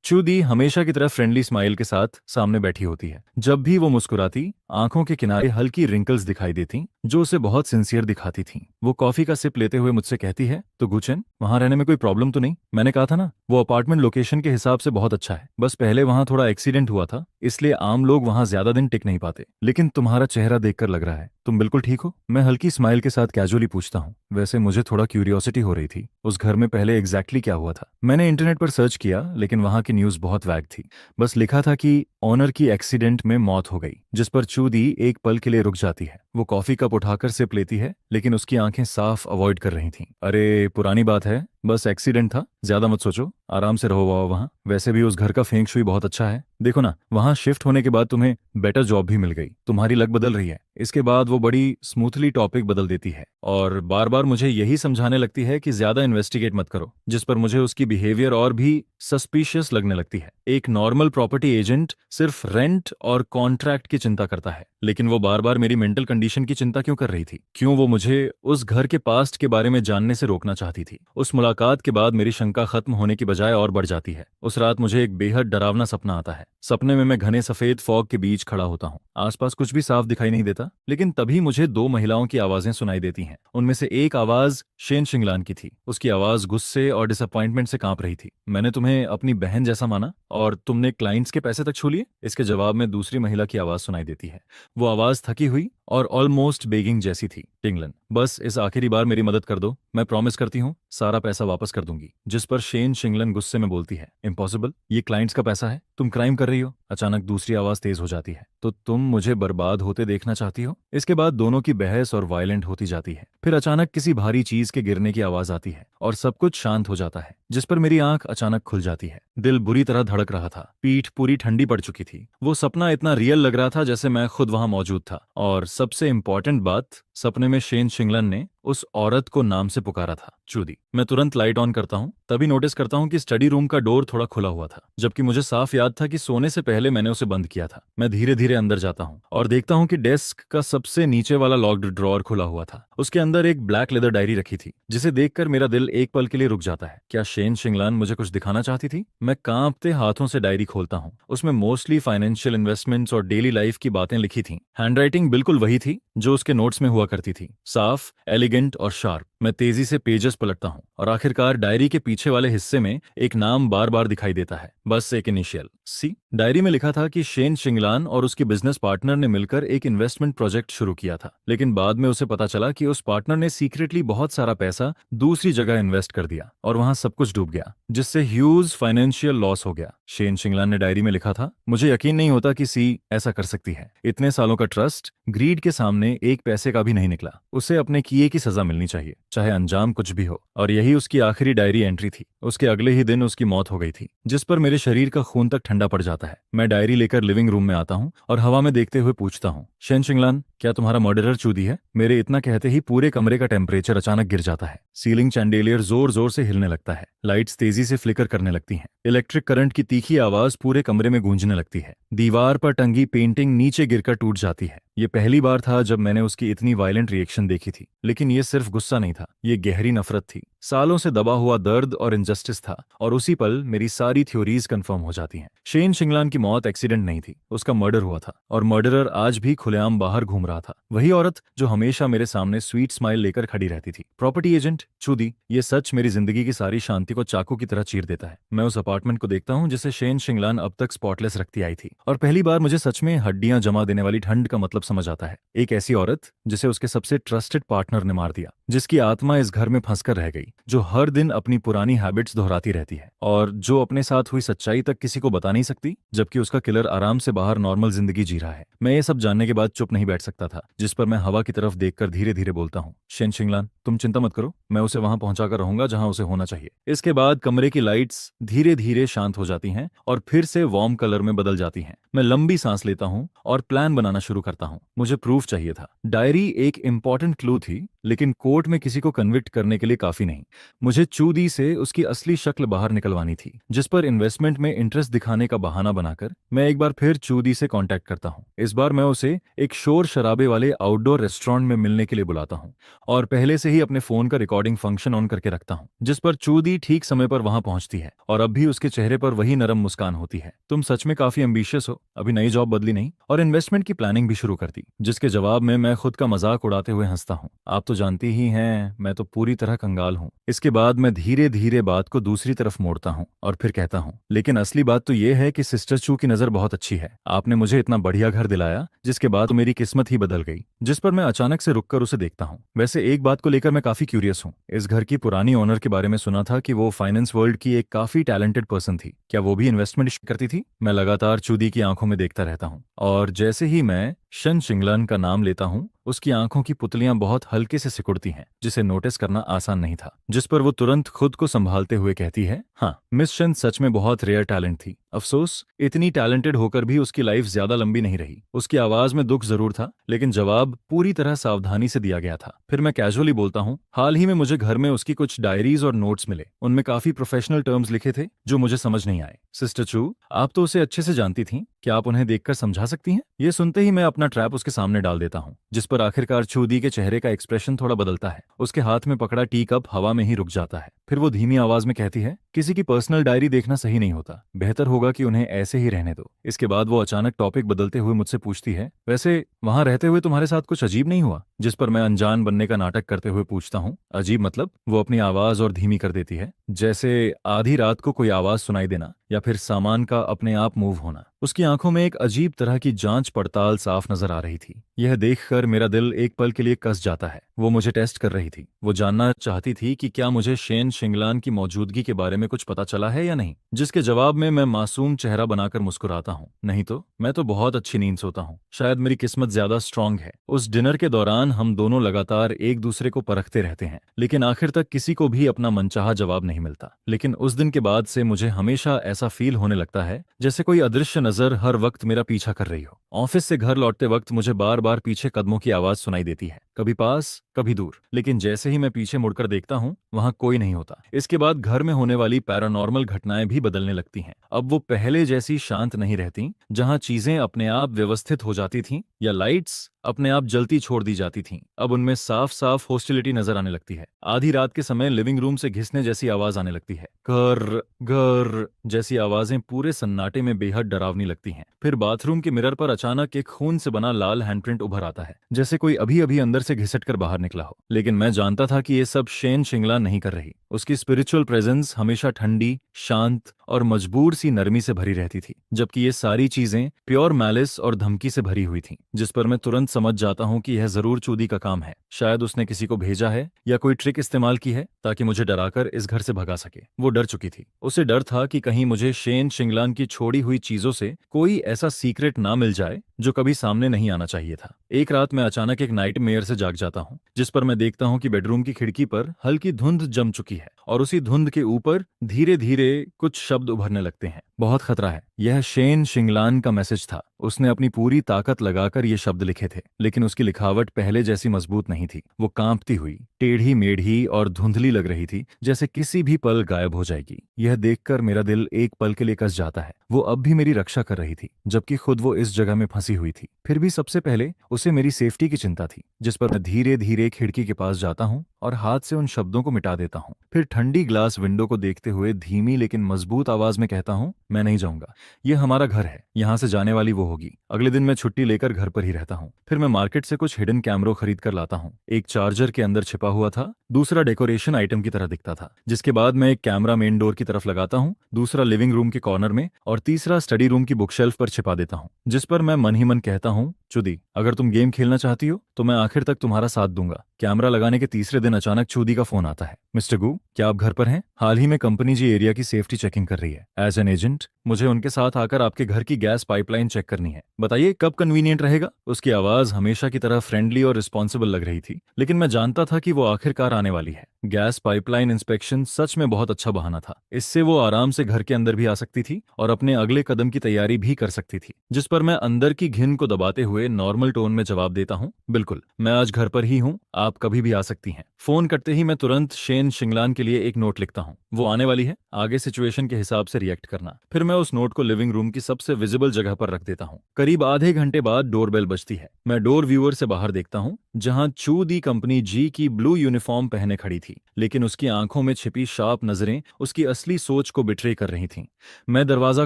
चूदी हमेशा की तरह फ्रेंडली स्माइल के साथ सामने बैठी होती है। जब भी वो मुस्कुराती, आंखों के किनारे हल्की रिंकल्स दिखाई देती जो उसे बहुत सिंसियर दिखाती थीं। वो कॉफी का सिप लेते हुए मुझसे कहती है, तो गुचेन, वहां रहने में कोई प्रॉब्लम तो नहीं? मैंने कहा था ना, वो अपार्टमेंट लोकेशन के हिसाब से बहुत अच्छा है, बस पहले वहां थोड़ा एक्सीडेंट हुआ था, इसलिए आम लोग वहां ज्यादा दिन टिक नहीं पाते। लेकिन तुम्हारा चेहरा देखकर लग रहा है तुम बिल्कुल ठीक हो। मैं हल्की स्माइल के साथ कैजुअली पूछता हूँ। वैसे मुझे थोड़ा क्यूरियोसिटी हो रही थी, उस घर में पहले एग्जैक्टली क्या हुआ था। मैंने इंटरनेट पर सर्च किया, लेकिन वहां की न्यूज बहुत वैग थी। बस लिखा था कि ऑनर की एक्सीडेंट में मौत हो गई, जिस पर चूदी एक पल के लिए रुक जाती है। वो कॉफी कप उठाकर सिप लेती है, लेकिन उसकी आंखें साफ अवॉइड कर रही थीं। अरे पुरानी बात है, बस एक्सीडेंट था, ज्यादा मत सोचो, आराम से रहो वहां। वैसे भी उस घर का फेंग शुई बहुत अच्छा है। देखो ना, वहां शिफ्ट होने के बाद तुम्हें बेटर जॉब भी मिल गई, तुम्हारी लक बदल रही है। इसके बाद वो बड़ी स्मूथली टॉपिक बदल देती है और बार बार मुझे यही समझाने लगती है कि ज्यादा इन्वेस्टिगेट मत करो, जिस पर मुझे उसकी बिहेवियर और भी सस्पिशियस लगने लगती है। एक नॉर्मल प्रॉपर्टी एजेंट सिर्फ रेंट और कॉन्ट्रैक्ट की चिंता करता है, लेकिन वो बार बार मेरी मेंटल कंडीशन की चिंता क्यों कर रही थी? क्यों वो मुझे उस घर के पास्ट के बारे में जानने से रोकना चाहती थी? उस मुलाकात मुलाकात के बाद मेरी शंका खत्म होने की बजाय और बढ़ जाती है। उस रात मुझे एक बेहद डरावना सपना आता है। सपने में मैं घने सफेद फॉग के बीच खड़ा होता हूँ। आसपास कुछ भी साफ दिखाई नहीं देता, लेकिन तभी मुझे दो महिलाओं की आवाजें सुनाई देती हैं। उनमें से एक आवाज शेन शिंगलान की थी। उसकी आवाज गुस्से और डिसअपॉइंटमेंट से कांप रही थी। मैंने तुम्हें अपनी बहन जैसा माना और तुमने क्लाइंट्स के पैसे तक छू लिए। इसके जवाब में दूसरी महिला की आवाज सुनाई देती है। वो आवाज थकी हुई और ऑलमोस्ट बेगिंग जैसी थी। टिंगलन, बस इस आखिरी बार मेरी मदद कर दो, मैं प्रॉमिस करती हूँ सारा पैसा वापस कर दूंगी। जिस पर शेन शिंगलन गुस्से में बोलती है, इम्पॉसिबल, ये क्लाइंट्स का पैसा है, तुम क्राइम कर रही हो। अचानक दूसरी आवाज तेज हो जाती है, तो तुम मुझे बर्बाद होते देखना चाहती हो। इसके बाद दोनों की बहस और वायलेंट होती जाती है। फिर अचानक किसी भारी चीज के गिरने की आवाज आती है और सब कुछ शांत हो जाता है, जिस पर मेरी आंख अचानक खुल जाती है। दिल बुरी तरह धड़क रहा था, पीठ पूरी ठंडी पड़ चुकी थी। वो सपना इतना रियल लग रहा था जैसे मैं खुद वहां मौजूद था। और सबसे इंपॉर्टेंट बात, सपने में शेन शिंगलन ने उस औरत को नाम से पुकारा था, चूदी। मैं तुरंत लाइट ऑन करता हूँ, तभी नोटिस करता हूँ कि स्टडी रूम का डोर थोड़ा खुला हुआ था, जबकि मुझे साफ याद था कि सोने से पहले मैंने उसे बंद किया था। मैं धीरे धीरे अंदर जाता हूँ और देखता हूँ कि डेस्क का सबसे नीचे वाला लॉक्ड ड्रॉअर खुला हुआ था। उसके अंदर एक ब्लैक लेदर डायरी रखी थी, जिसे देखकर मेरा दिल एक पल के लिए रुक जाता है। क्या शेन शिंगलान मुझे कुछ दिखाना चाहती थी? मैं कांपते हाथों से डायरी खोलता हूँ। उसमें मोस्टली फाइनेंशियल इन्वेस्टमेंट्स और डेली लाइफ की बातें लिखी थी। हैंडराइटिंग बिल्कुल वही थी जो उसके नोट्स में हुआ करती थी, साफ, एलिगेंट और शार्प। मैं तेजी से पेजेस पलटता हूँ और आखिरकार डायरी के पीछे वाले हिस्से में एक नाम बार बार दिखाई देता है, बस एक इनिशियल, सी। डायरी में लिखा था कि शेन शिंगलान और उसके बिजनेस पार्टनर ने मिलकर एक इन्वेस्टमेंट प्रोजेक्ट शुरू किया था, लेकिन बाद में उसे पता चला कि उस पार्टनर ने सीक्रेटली बहुत सारा पैसा दूसरी जगह इन्वेस्ट कर दिया और वहां सब कुछ डूब गया, जिससे ह्यूज फाइनेंशियल लॉस हो गया। शेन शिंगलान ने डायरी में लिखा था, मुझे यकीन नहीं होता कि सी ऐसा कर सकती है। इतने सालों का ट्रस्ट ग्रीड के सामने एक पैसे का भी नहीं निकला। उसे अपने किए की सजा मिलनी चाहिए, चाहे अंजाम कुछ भी हो। और यही उसकी आखिरी डायरी एंट्री थी। उसके अगले ही दिन उसकी मौत हो गई थी, जिस पर मेरे शरीर का खून तक ठंडा पड़ जाता है। मैं डायरी लेकर लिविंग रूम में आता हूँ और हवा में देखते हुए पूछता हूँ, शेन शिंगलान, क्या तुम्हारा मर्डरर चूदी है? मेरे इतना कहते ही पूरे कमरे का टेम्परेचर अचानक गिर जाता है। सीलिंग चैंडेलियर जोर जोर से हिलने लगता है, लाइट्स तेजी से फ्लिकर करने लगती हैं। इलेक्ट्रिक करंट की तीखी आवाज पूरे कमरे में गूंजने लगती है। दीवार पर टंगी पेंटिंग नीचे गिरकर टूट जाती है। ये पहली बार था जब मैंने उसकी इतनी वायलेंट रिएक्शन देखी थी, लेकिन ये सिर्फ गुस्सा नहीं था, ये गहरी नफरत थी। सालों से दबा हुआ दर्द और इनजस्टिस था, और उसी पल मेरी सारी थ्योरीज कंफर्म हो जाती हैं। शेन शिंगलान की मौत एक्सीडेंट नहीं थी, उसका मर्डर हुआ था, और मर्डरर आज भी खुलेआम बाहर घूम रहा था। वही औरत जो हमेशा मेरे सामने स्वीट स्माइल लेकर खड़ी रहती थी। प्रॉपर्टी एजेंट चूदी। ये सच मेरी जिंदगी की सारी शांति को चाकू की तरह चीर देता है। मैं उस अपार्टमेंट को देखता हूँ जिसे शेन शिंगलान अब तक स्पॉटलेस रखती आई थी, और पहली बार मुझे सच में हड्डियां जमा देने वाली ठंड का मतलब समझ आता है। एक ऐसी औरत जिसे उसके सबसे ट्रस्टेड पार्टनर ने मार दिया, जिसकी आत्मा इस घर में फंसकर रह गई, जो हर दिन अपनी पुरानी हैबिट्स दोहराती रहती है, और जो अपने साथ हुई सच्चाई तक किसी को बता नहीं सकती, जबकि उसका किलर आराम से बाहर नॉर्मल जिंदगी जी रहा है। मैं ये सब जानने के बाद चुप नहीं बैठ सकता था, जिस पर मैं हवा की तरफ देखकर धीरे धीरे बोलता हूँ, शेन शिंगलान, तुम चिंता मत करो, मैं उसे वहां पहुंचाकर रहूंगा जहां उसे होना चाहिए। इसके बाद कमरे की लाइट्स धीरे धीरे शांत हो जाती हैं और फिर से वार्म कलर में बदल जाती हैं। मैं लंबी सांस लेता हूं और प्लान बनाना शुरू करता हूं। मुझे प्रूफ चाहिए था। डायरी एक इंपॉर्टेंट क्लू थी, लेकिन कोर्ट में किसी को कन्विक्ट करने के लिए काफी नहीं। मुझे चूदी से उसकी असली शक्ल बाहर निकलवानी थी, जिस पर इन्वेस्टमेंट में इंटरेस्ट दिखाने का बहाना बनाकर मैं एक बार फिर चूदी से कांटेक्ट करता हूं। इस बार मैं उसे एक शोर शराबे वाले आउटडोर रेस्टोरेंट में मिलने के लिए बुलाता हूं, और पहले से ही अपने फोन का रिकॉर्डिंग फंक्शन ऑन करके रखता हूं, जिस पर चूदी ठीक समय पर वहां पहुंचती है, और अब भी उसके चेहरे पर वही नरम मुस्कान होती है। तुम सच में काफी एम्बिशियस हो, अभी नई जॉब बदली नहीं, और इन्वेस्टमेंट की प्लानिंग भी शुरू कर दी। जिसके जवाब में मैं खुद का मजाक उड़ाते हुए हंसता हूँ। आप तो जानती ही हैं, मैं तो पूरी तरह कंगाल हूँ। इसके बाद मैं धीरे धीरे बात को दूसरी तरफ मोड़ता हूँ और फिर कहता हूँ, लेकिन असली बात तो ये है कि सिस्टर चू की नजर बहुत अच्छी है। आपने मुझे इतना बढ़िया घर दिलाया, जिसके बाद तो मेरी किस्मत ही बदल गई। जिस पर मैं अचानक से रुककर उसे देखता हूँ। वैसे एक बात को लेकर मैं काफी क्यूरियस हूँ। इस घर की पुरानी ओनर के बारे में सुना था कि वो फाइनेंस वर्ल्ड की एक काफी टैलेंटेड पर्सन थी। क्या वो भी इन्वेस्टमेंट करती थी? मैं लगातार चूदी की आंखों में देखता रहता हूँ, और जैसे ही मैं शेन शिंगलान का नाम लेता हूँ, उसकी आंखों की पुतलियां बहुत हल्के से सिकुड़ती हैं, जिसे नोटिस करना आसान नहीं था। जिस पर वो तुरंत खुद को संभालते हुए कहती है, हाँ, मिस शेन सच में बहुत रेयर टैलेंट थी। अफसोस, इतनी टैलेंटेड होकर भी उसकी लाइफ ज्यादा लंबी नहीं रही। उसकी आवाज में दुख जरूर था, लेकिन जवाब पूरी तरह सावधानी से दिया गया था। फिर मैं कैजुअली बोलता हूँ, हाल ही में मुझे घर में उसकी कुछ डायरीज और नोट्स मिले। उनमें काफी प्रोफेशनल टर्म्स लिखे थे जो मुझे समझ नहीं आए। सिस्टर चू, आप तो उसे अच्छे से जानती थीं, क्या आप उन्हें देखकर समझा सकती हैं? ये सुनते ही मैं अपना ट्रैप उसके सामने डाल देता हूँ, जिस पर आखिरकार चूदी के चेहरे का एक्सप्रेशन थोड़ा बदलता है। उसके हाथ में पकड़ा टी कप हवा में ही रुक जाता है। फिर वो धीमी आवाज में कहती है, किसी की पर्सनल डायरी देखना सही नहीं होता, बेहतर होगा कि उन्हें ऐसे ही रहने दो। इसके बाद वो अचानक टॉपिक बदलते हुए मुझसे पूछती है, वैसे वहां रहते हुए तुम्हारे साथ कुछ अजीब नहीं हुआ? जिस पर मैं अनजान बनने का नाटक करते हुए पूछता हूँ, अजीब मतलब? वो अपनी आवाज और धीमी कर देती है, जैसे आधी रात को कोई आवाज सुनाई देना या फिर सामान का अपने आप मूव होना। उसकी आंखों में एक अजीब तरह की जांच पड़ताल साफ नजर आ रही थी। यह देखकर मेरा दिल एक पल के लिए कस जाता है। वो मुझे टेस्ट कर रही थी। वो जानना चाहती थी कि क्या मुझे शेन शिंगलान की मौजूदगी के बारे में कुछ पता चला है या नहीं, जिसके जवाब में मैं मासूम चेहरा बनाकर मुस्कुराता हूँ। नहीं तो मैं तो बहुत अच्छी नींद सोता हूँ। शायद मेरी किस्मत ज्यादा स्ट्रांग है। उस डिनर के दौरान हम दोनों लगातार एक दूसरे को परखते रहते हैं, लेकिन आखिर तक किसी को भी अपना मनचाहा जवाब नहीं मिलता। लेकिन उस दिन के बाद से मुझे हमेशा ऐसा फील होने लगता है जैसे कोई अदृश्य नजर हर वक्त मेरा पीछा कर रही हो। ऑफिस से घर लौटते वक्त मुझे बार बार पीछे कदमों की आवाज सुनाई देती है, कभी पास कभी दूर। लेकिन जैसे ही मैं पीछे मुड़कर देखता हूँ, वहां कोई नहीं होता। इसके बाद घर में होने वाली पैरानॉर्मल घटनाएं भी बदलने लगती हैं। अब वो पहले जैसी शांत नहीं रहती, जहां चीजें अपने आप व्यवस्थित हो जाती थीं या लाइट्स अपने आप जलती छोड़ दी जाती थीं। अब उनमें साफ साफ हॉस्टिलिटी नजर आने लगती है। आधी रात के समय लिविंग रूम से घिसने जैसी आवाज आने लगती है। घर घर जैसी आवाजें पूरे सन्नाटे में बेहद डरावनी लगती हैं। फिर बाथरूम के मिरर पर अचानक एक खून से बना लाल हैंडप्रिंट उभर आता है, जैसे कोई अभी अभी अंदर से घिसट कर बाहर निकला हो। लेकिन मैं जानता था कि ये सब शेन शिंगला नहीं कर रही। उसकी स्पिरिचुअल प्रेजेंस हमेशा ठंडी, शांत और मजबूर सी नरमी से भरी रहती थी, जबकि ये सारी चीजें प्योर मैलिस और धमकी से भरी हुई थीं, जिस पर मैं तुरंत समझ जाता हूं कि यह जरूर चूदी का काम है। शायद उसने किसी को भेजा है या कोई ट्रिक इस्तेमाल की है ताकि मुझे डराकर इस घर से भगा सके। वो डर चुकी थी। उसे डर था कि कहीं मुझे शेन शिंगलान की छोड़ी हुई चीजों से कोई ऐसा सीक्रेट ना मिल जाए जो कभी सामने नहीं आना चाहिए था। एक रात मैं अचानक एक नाइटमेयर से जाग जाता हूँ, जिस पर मैं देखता हूँ कि बेडरूम की खिड़की पर हल्की धुंध जम चुकी है और उसी धुंध के ऊपर धीरे धीरे कुछ शब्द उभरने लगते हैं। बहुत खतरा है। यह शेन शिंगलान का मैसेज था। उसने अपनी पूरी ताकत लगाकर ये शब्द लिखे थे, लेकिन उसकी लिखावट पहले जैसी मजबूत नहीं थी। वो कांपती हुई, टेढ़ी मेढ़ी और धुंधली लग रही थी, जैसे किसी भी पल गायब हो जाएगी। यह देखकर मेरा दिल एक पल के लिए कस जाता है। वो अब भी मेरी रक्षा कर रही थी, जबकि खुद वो इस जगह में फंसी हुई थी। फिर भी सबसे पहले उसे मेरी सेफ्टी की चिंता थी, जिस पर मैं धीरे धीरे खिड़की के पास जाता हूँ और हाथ से उन शब्दों को मिटा देता हूँ। फिर ठंडी ग्लास विंडो को देखते हुए धीमी लेकिन मजबूत आवाज में कहता हूँ, मैं नहीं जाऊंगा। यह हमारा घर है, यहाँ से जाने वाली वो होगी। अगले दिन मैं छुट्टी लेकर घर पर ही रहता हूँ। फिर मैं मार्केट से कुछ हिडन कैमरों खरीद कर लाता हूँ। एक चार्जर के अंदर छिपा हुआ था, दूसरा डेकोरेशन आइटम की तरह दिखता था। जिसके बाद मैं एक कैमरा मेन डोर की तरफ लगाता हूँ, दूसरा लिविंग रूम के कॉर्नर में और तीसरा स्टडी रूम की बुकशेल्फ पर छिपा देता हूँ, जिस पर मैं मन ही मन कहता हूँ, चुदी, अगर तुम गेम खेलना चाहती हो तो मैं आखिर तक तुम्हारा साथ दूंगा। कैमरा लगाने के तीसरे दिन अचानक चूदी का फोन आता है। मिस्टर गू, क्या आप घर पर हैं? हाल ही में कंपनी जी एरिया की सेफ्टी चेकिंग कर रही है। एज एन एजेंट मुझे उनके साथ आकर आपके घर की गैस पाइपलाइन चेक करनी है। बताइए कब कन्वीनियंट रहेगा? उसकी आवाज हमेशा की तरह फ्रेंडली और रिस्पॉन्सिबल लग रही थी, लेकिन मैं जानता था कि वो आखिरकार आने वाली है। गैस पाइपलाइन इंस्पेक्शन सच में बहुत अच्छा बहाना था। इससे वो आराम से घर के अंदर भी आ सकती थी और अपने अगले कदम की तैयारी भी कर सकती थी। जिस पर मैं अंदर की घिन को दबाते हुए नॉर्मल टोन में जवाब देता हूँ, बिल्कुल, मैं आज घर पर ही हूँ, आप कभी भी आ सकती हैं। फोन करते ही मैं तुरंत शेन शिंगलान के लिए एक नोट लिखता हूँ। वो आने वाली है, आगे सिचुएशन के हिसाब से रिएक्ट करना। फिर मैं उस नोट को लिविंग रूम की सबसे विजिबल जगह पर रख देता हूँ। करीब आधे घंटे बाद डोरबेल बजती है। मैं डोर व्यूअर से बाहर देखता हूँ, जहां चू दी कंपनी जी की ब्लू यूनिफॉर्म पहने खड़ी थी, लेकिन उसकी आंखों में छिपी शार्प नजरें उसकी असली सोच को बिट्रे कर रही थीं। मैं दरवाजा